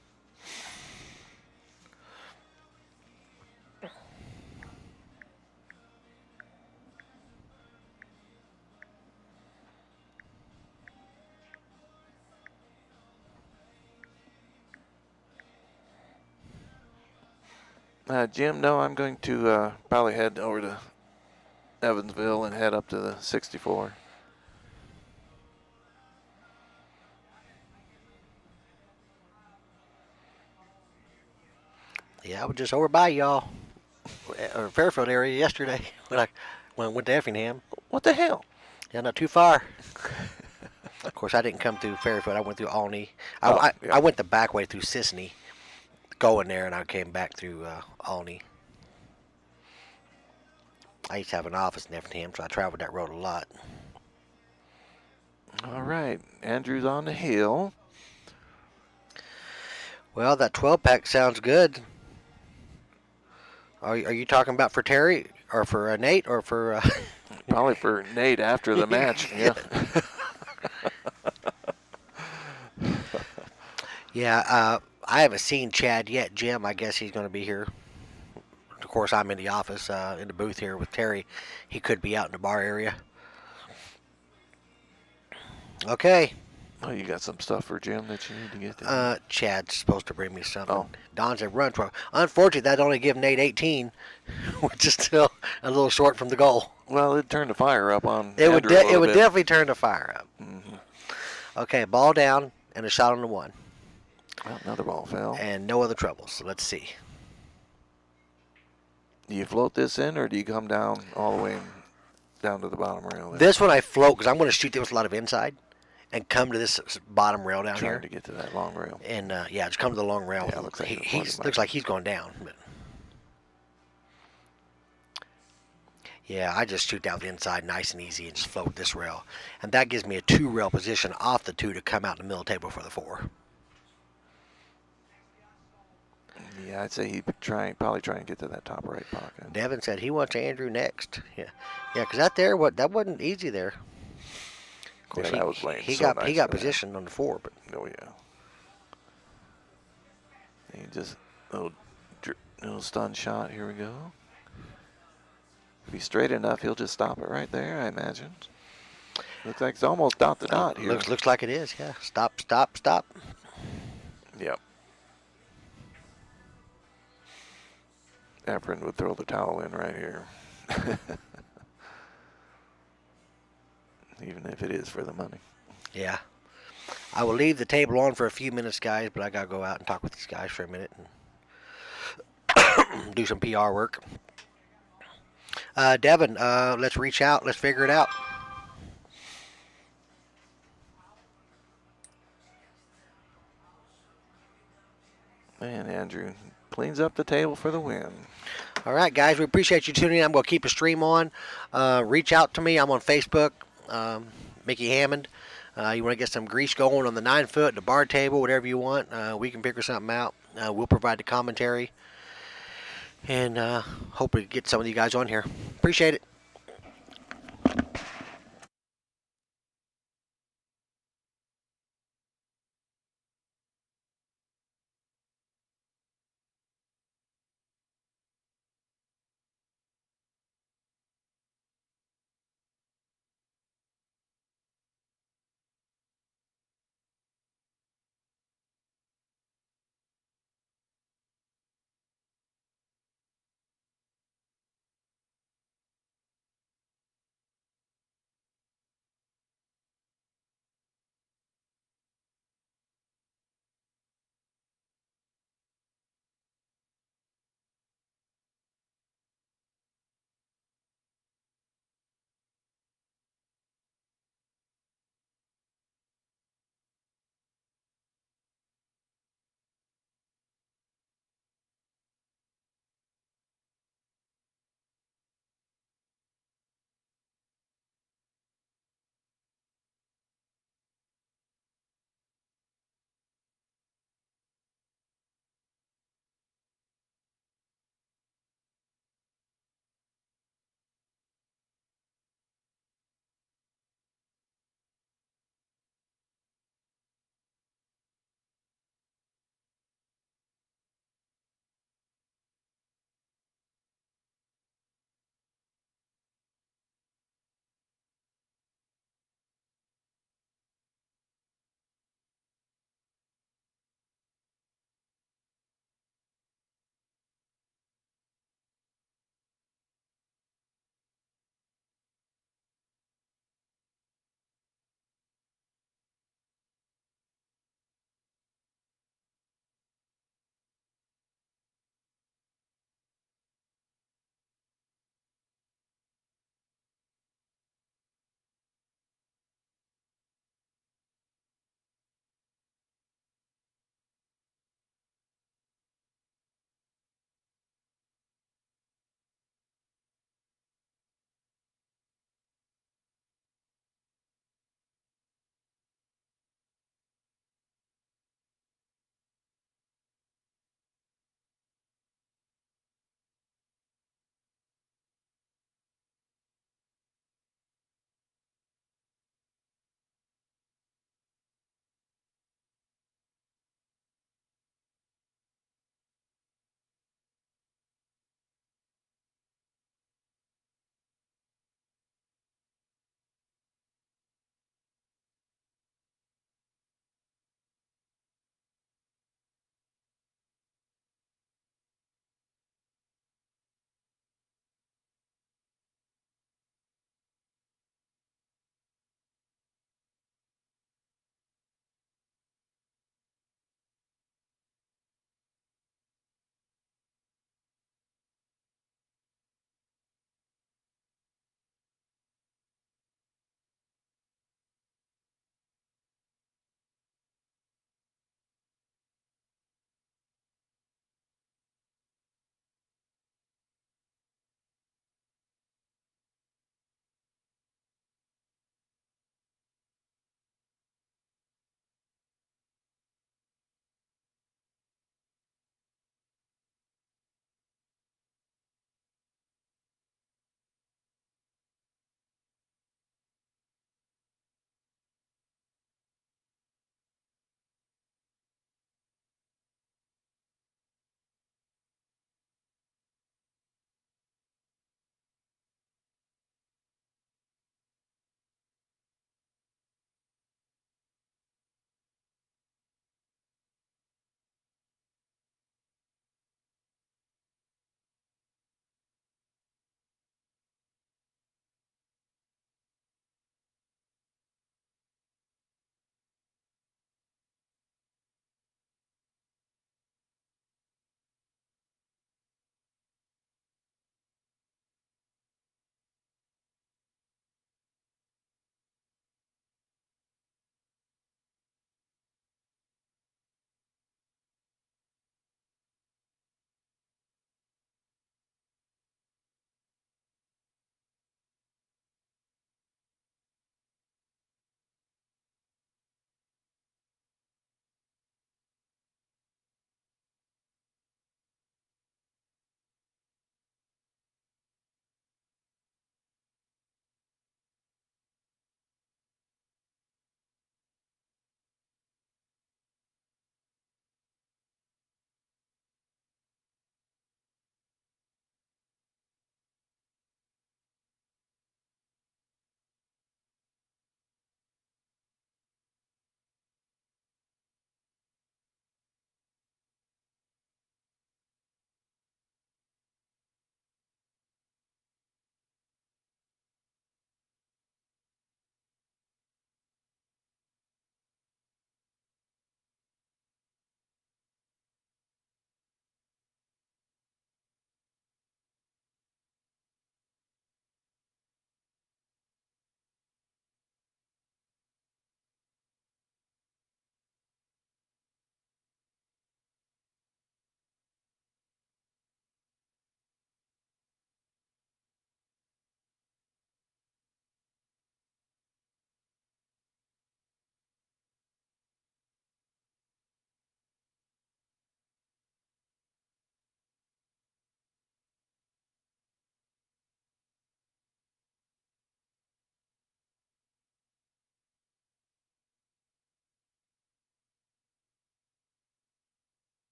Jim, no, I'm going to probably head over to Evansville and head up to the 64. Yeah, I was just over by y'all, or Fairfield area yesterday when I went to Effingham. What the hell? Yeah, not too far. Of course, I didn't come through Fairfield. I went through Olney. Oh, I yeah. went the back way through Sisney, going there, and I came back through Olney. I used to have an office in Effingham, so I traveled that road a lot. All right, Andrew's on the hill. Well, that 12-pack sounds good. Are you talking about for Terry, or for Nate, or for... Probably for Nate after the match. Yeah. Yeah, I haven't seen Chad yet. Jim, I guess he's going to be here. Of course, I'm in the office, in the booth here with Terry. He could be out in the bar area. Okay. Oh, you got some stuff for Jim that you need to get there. Chad's supposed to bring me something. Oh. Don's at run 12. Unfortunately, that only give Nate 18, which is still a little short from the goal. Well, it'd turn the fire up on It would Andrew a it little would bit. definitely turn the fire up. Mhm. Okay, ball down and a shot on the 1. Well, another ball fell. And no other troubles. So let's see. Do you float this in, or do you come down all the way down to the bottom rail there? This one I float because I'm going to shoot there with a lot of inside and come to this bottom rail down Trying here. to get to that long rail. And, yeah, just come to the long rail. Yeah, looks like looks like he's going down. But yeah, I just shoot down the inside nice and easy and just float this rail. And that gives me a 2 rail position off the 2 to come out in the middle table for the 4. Yeah, I'd say he'd probably try and get to that top right pocket. Devin said he wants Andrew next. Yeah, because that wasn't easy there. Of course, Yeah, that was playing he so got nice he got there. positioned on the 4, but Oh yeah. He just little stun shot. Here we go. If he's straight enough, he'll just stop it right there, I imagine. Looks like it's almost dot to dot here. looks like it is. Yeah, stop, stop, stop. Yep. Efren would throw the towel in right here. Even if it is for the money. Yeah. I will leave the table on for a few minutes, guys, but I got to go out and talk with these guys for a minute and do some PR work. Devin, let's reach out. Let's figure it out. And Andrew cleans up the table for the win. All right, guys, we appreciate you tuning in. I'm going to keep the stream on. Reach out to me. I'm on Facebook, Mickey Hammond. You want to get some grease going on the 9-foot, the bar table, whatever you want. We can figure something out. We'll provide the commentary. And hope we get some of you guys on here. Appreciate it.